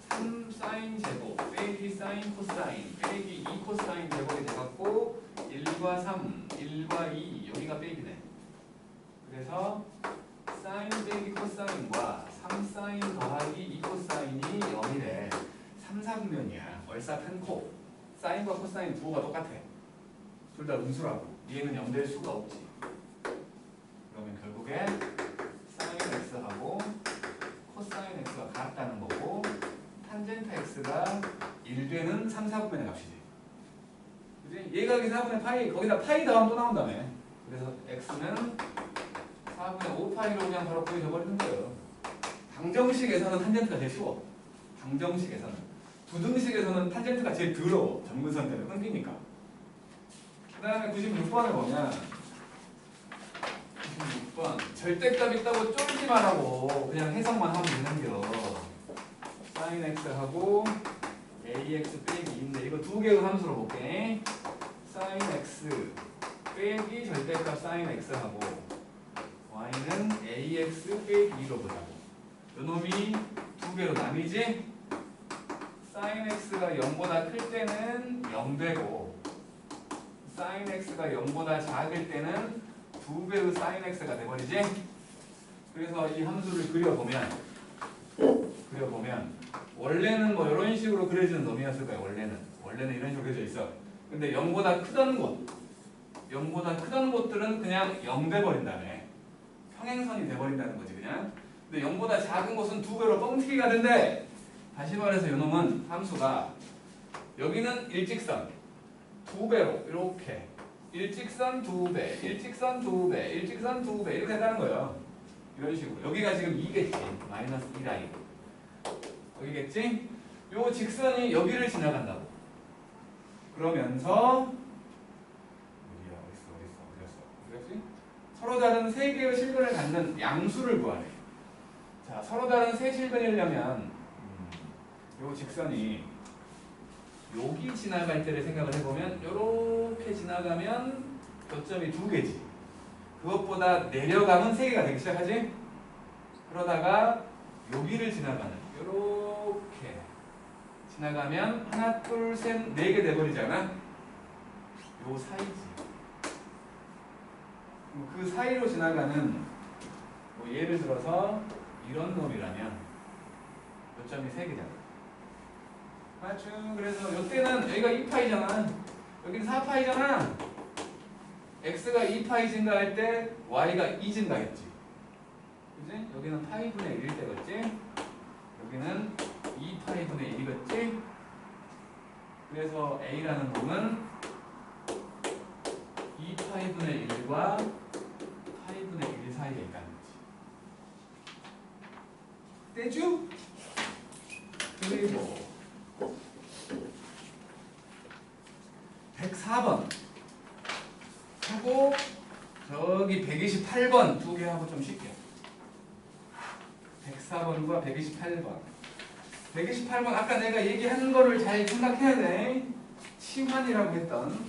3사인 제곱 빼기 사인 코사인 빼기 2 코사인 제곱이 돼갖고 1과 3, 1과 2 여기가 빼기네. 그래서 사인 빼기 코사인과 3사인 더하기 2 코사인이 0이래. 3, 4분면이야. 얼싸편코. 사인과 코사인 부호가 똑같아. 둘 다 음수라고. 얘는 0 될 수가 없지. 그러면 결국에 사인 x하고 코사인 x가 같다는 거고 탄젠트 x가 1되는 3, 4분면의 값이지. 그지? 얘가 여기 4분의 파이, 거기다 파이 더하면 또 나온다며. 그래서 x는 4분의 5파이로 그냥 바로 구해져버리는 거예요. 방정식에서는 탄젠트가 제일 쉬워. 방정식에서는. 부등식에서는 탄젠트가 제일 더러워. 정근선 때문에 끊기니까. 그 다음에 96번을 보면 96번 절대값 있다고 쫄지 말라고 그냥 해석만 하면 되는겨. sin x하고 ax 빼기 2인데 이거 두 개의 함수로 볼게. sin x 빼기 절대값 sin x하고 y는 ax 빼기 2로 보자고. 요놈이 두 개로 나뉘지? sin x가 0보다 클 때는 0 되고 sin x가 0보다 작을 때는 2배의 sin x가 돼버리지? 그래서 이 함수를 그려보면 원래는 뭐 이런 식으로 그려지는 놈이었을 거예요. 원래는 이런 식으로 그려져 있어. 근데 0보다 크던 곳들은 그냥 0 돼버린다며. 평행선이 돼버린다는 거지 그냥. 근데 0보다 작은 곳은 2배로 뻥튀기가 된대. 다시 말해서 이놈은 함수가 여기는 일직선 2배로 이렇게 일직선 2배, 일직선 2배, 일직선 2배 이렇게 한다는 거예요. 이런 식으로. 여기가 지금 2겠지. 마이너스 2라인. 여기겠지? 요 직선이 여기를 지나간다고. 그러면서 어딨어? 서로 다른 세 개의 실근을 갖는 양수를 구하래. 자, 서로 다른 세 실근이려면 요 직선이 여기 지나갈 때를 생각을 해보면 요렇게 지나가면 교점이 2개지. 그것보다 내려가면 3개가 되기 시작하지? 그러다가 여기를 지나가는 요렇게 지나가면 하나 둘 셋 네 개 돼버리잖아. 요 사이지. 그 사이로 지나가는 뭐 예를 들어서 이런 놈이라면 요점이 3개잖아. 맞죠? 그래서 요때는 여기가 2파이잖아. 여기는 4파이잖아. x가 2파이 증가할 때 y가 2 증가했지. 그지? 여기는 파이 분의 1 되겠지? 여기는 2파이 분의 1이겠지? 그래서 a라는 놈은 2파이 분의 1과 파이 분의 1 사이에 있다는 거지. 떼죠? 그리고 104번 하고 저기 128번 두 개 하고 좀 쉽게. 104번과 128번. 128번 아까 내가 얘기하는 거를 잘 생각해야 돼. 치환이라고 했던.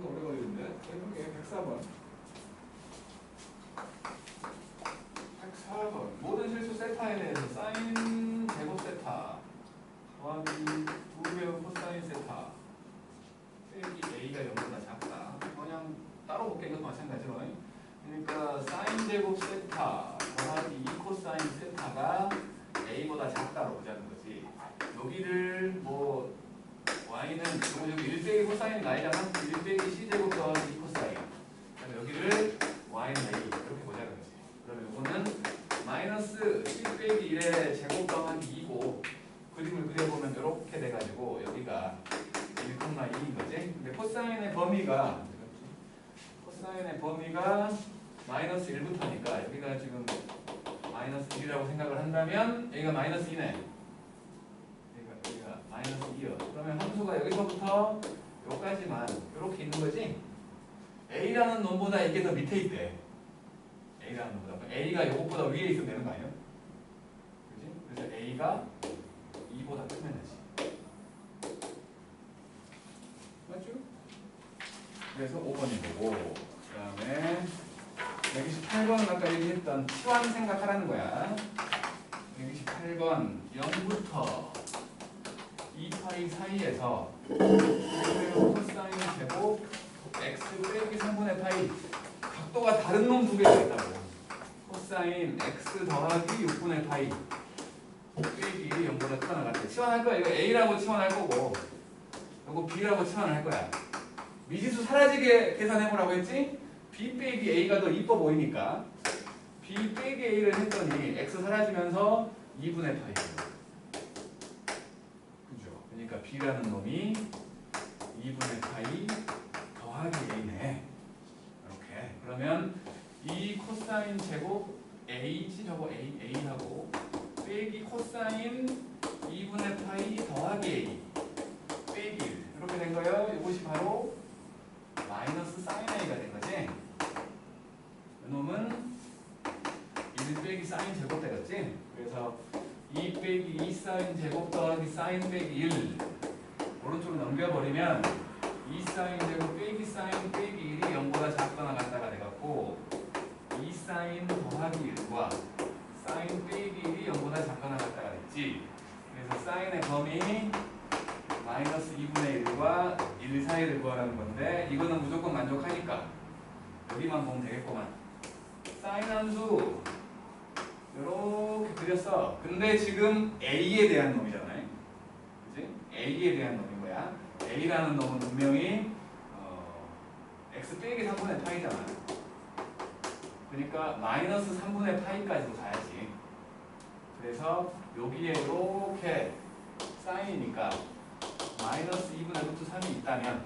오래 걸리는데? 해볼게. 104번. 104번. 모든 실수 세타에 대해서 사인 제곱 세타 더하기 2배의 코사인 세타 빼기 a가 0보다 작다. 그냥 따로 볼게. 이것도 마찬가지로. 그러니까 사인 제곱 세타 더하기 2 코사인 세타가 a보다 작다로 보자는 거지. 여기를 뭐 y는 여기 1빼기 코사인이 나이잖아. 1빼기 c제곱 더하기 2 코사인. 그러면 여기를 y는 a 이렇게 보자는 거지. 그러면 이거는 마이너스 마이너스 1 빼기 1의 제곱 더하기 2고 그림을 그려보면 이렇게 돼가지고 여기가 1,2인 거지. 근데 코사인의 범위가 마이너스 1부터니까 여기가 지금 마이너스 1이라고 생각을 한다면 여기가 마이너스 2네. 여기가 마이너스 2요. 그러면 함수가 여기서부터 여기까지만 이렇게 있는 거지. A라는 놈보다 이게 더 밑에 있대. A라는 놈보다. 그럼 A가 요것보다 위에 있으면 되는 거 아니에요? 그지? 그래서 A가 2보다 크면 되지. 맞죠? 그래서 5번이 거고 그 다음에 128번은 아까 얘기했던 치환 생각하라는 거야. 128번 0부터 2파이 사이에서 코사인 제곱 x 빼기 3분의 파이 각도가 다른 놈 두 개가 있다고. 코사인 x 더하기 6분의 파이 빼기 1이 0보다 크거나 같아. 치환할 거야. 이거 A라고 치환할 거고 이거 B라고 치환을 할 거야. 미지수 사라지게 계산해보라고 했지? B 빼기 A가 더 이뻐 보이니까 B 빼기 A를 했더니 X 사라지면서 2분의 파이. 그죠? 그러니까 B라는 놈이 2분의 파이 더하기 A네. 이렇게. 그러면 이 코사인 제곱 A지 저거 A하고 빼기 코사인 2분의 파이 더하기 A 빼기 1 이렇게 된 거예요. 이것이 바로 마이너스 사인 A가 된 거지. 이놈은 1 빼기 사인 제곱 되겠지. 그래서 2 빼기 2 사인 제곱 더하기 사인 빼기 1 오른쪽으로 넘겨버리면 2 사인 제곱 빼기 사인 빼기 1이 0보다 작거나 같다가 돼갖고 2 사인 더하기 1과 사인 빼기 1이 0보다 작거나 같다가 됐지. 그래서 사인의 범위 마이너스 2분의 1과 1 사이를 구하라는 건데 이거는 무조건 만족하니까 여기만 보면 되겠구만. 사인 함수 이렇게 그렸어. 근데 지금 A에 대한 놈이잖아요. 그치? A에 대한 놈인 거야. A라는 놈은 분명히 x 빼기 3분의 파이잖아. 그러니까 마이너스 3분의 파이까지도 가야지. 그래서 여기에 이렇게 사인이니까 마이너스 2분의 루트 3이 있다면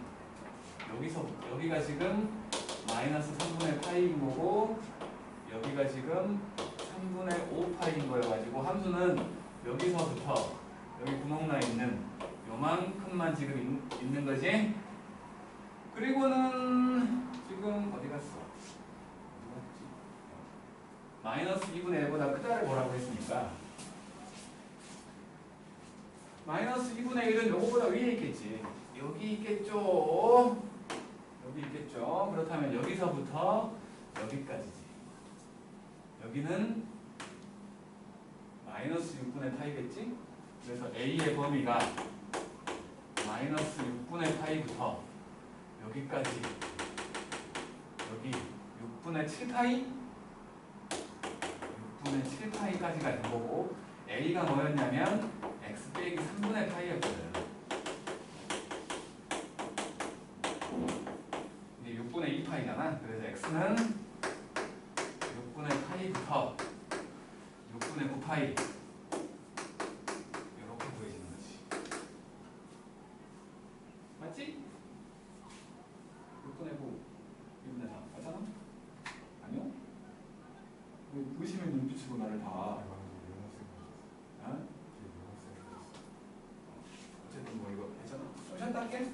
여기가 지금 마이너스 3분의 파이인 거고 여기가 지금 3분의 5파이인 거여가지고 함수는 여기서부터 여기 구멍 나 있는 요만큼만 지금 있는 거지. 그리고는 지금 어디 갔어? 마이너스 2분의 1보다 크다를 뭐라고 했으니까 마이너스 2분의 1은 요거보다 위에 있겠지. 여기 있겠죠. 여기 있겠죠. 그렇다면 여기서부터 여기까지지. 여기는 마이너스 6분의 파이겠지. 그래서 A의 범위가 마이너스 6분의 파이부터 여기까지 여기 6분의 7파이 6분의 7파이까지가 된 거고 A가 뭐였냐면 x 빼기 3분의 파이였거든. 이게 6분의 2파이잖아. 그래서 x는 6분의 파이부터 6분의 9파이 이렇게 보여지는 거지. 맞지? 6분의 9, 2분의 3 맞잖아? 아니요? 왜 의심의 눈빛으로 나를 봐. 어쨌든 뭐 이거 괜찮아? 좀 쉬었다 할게.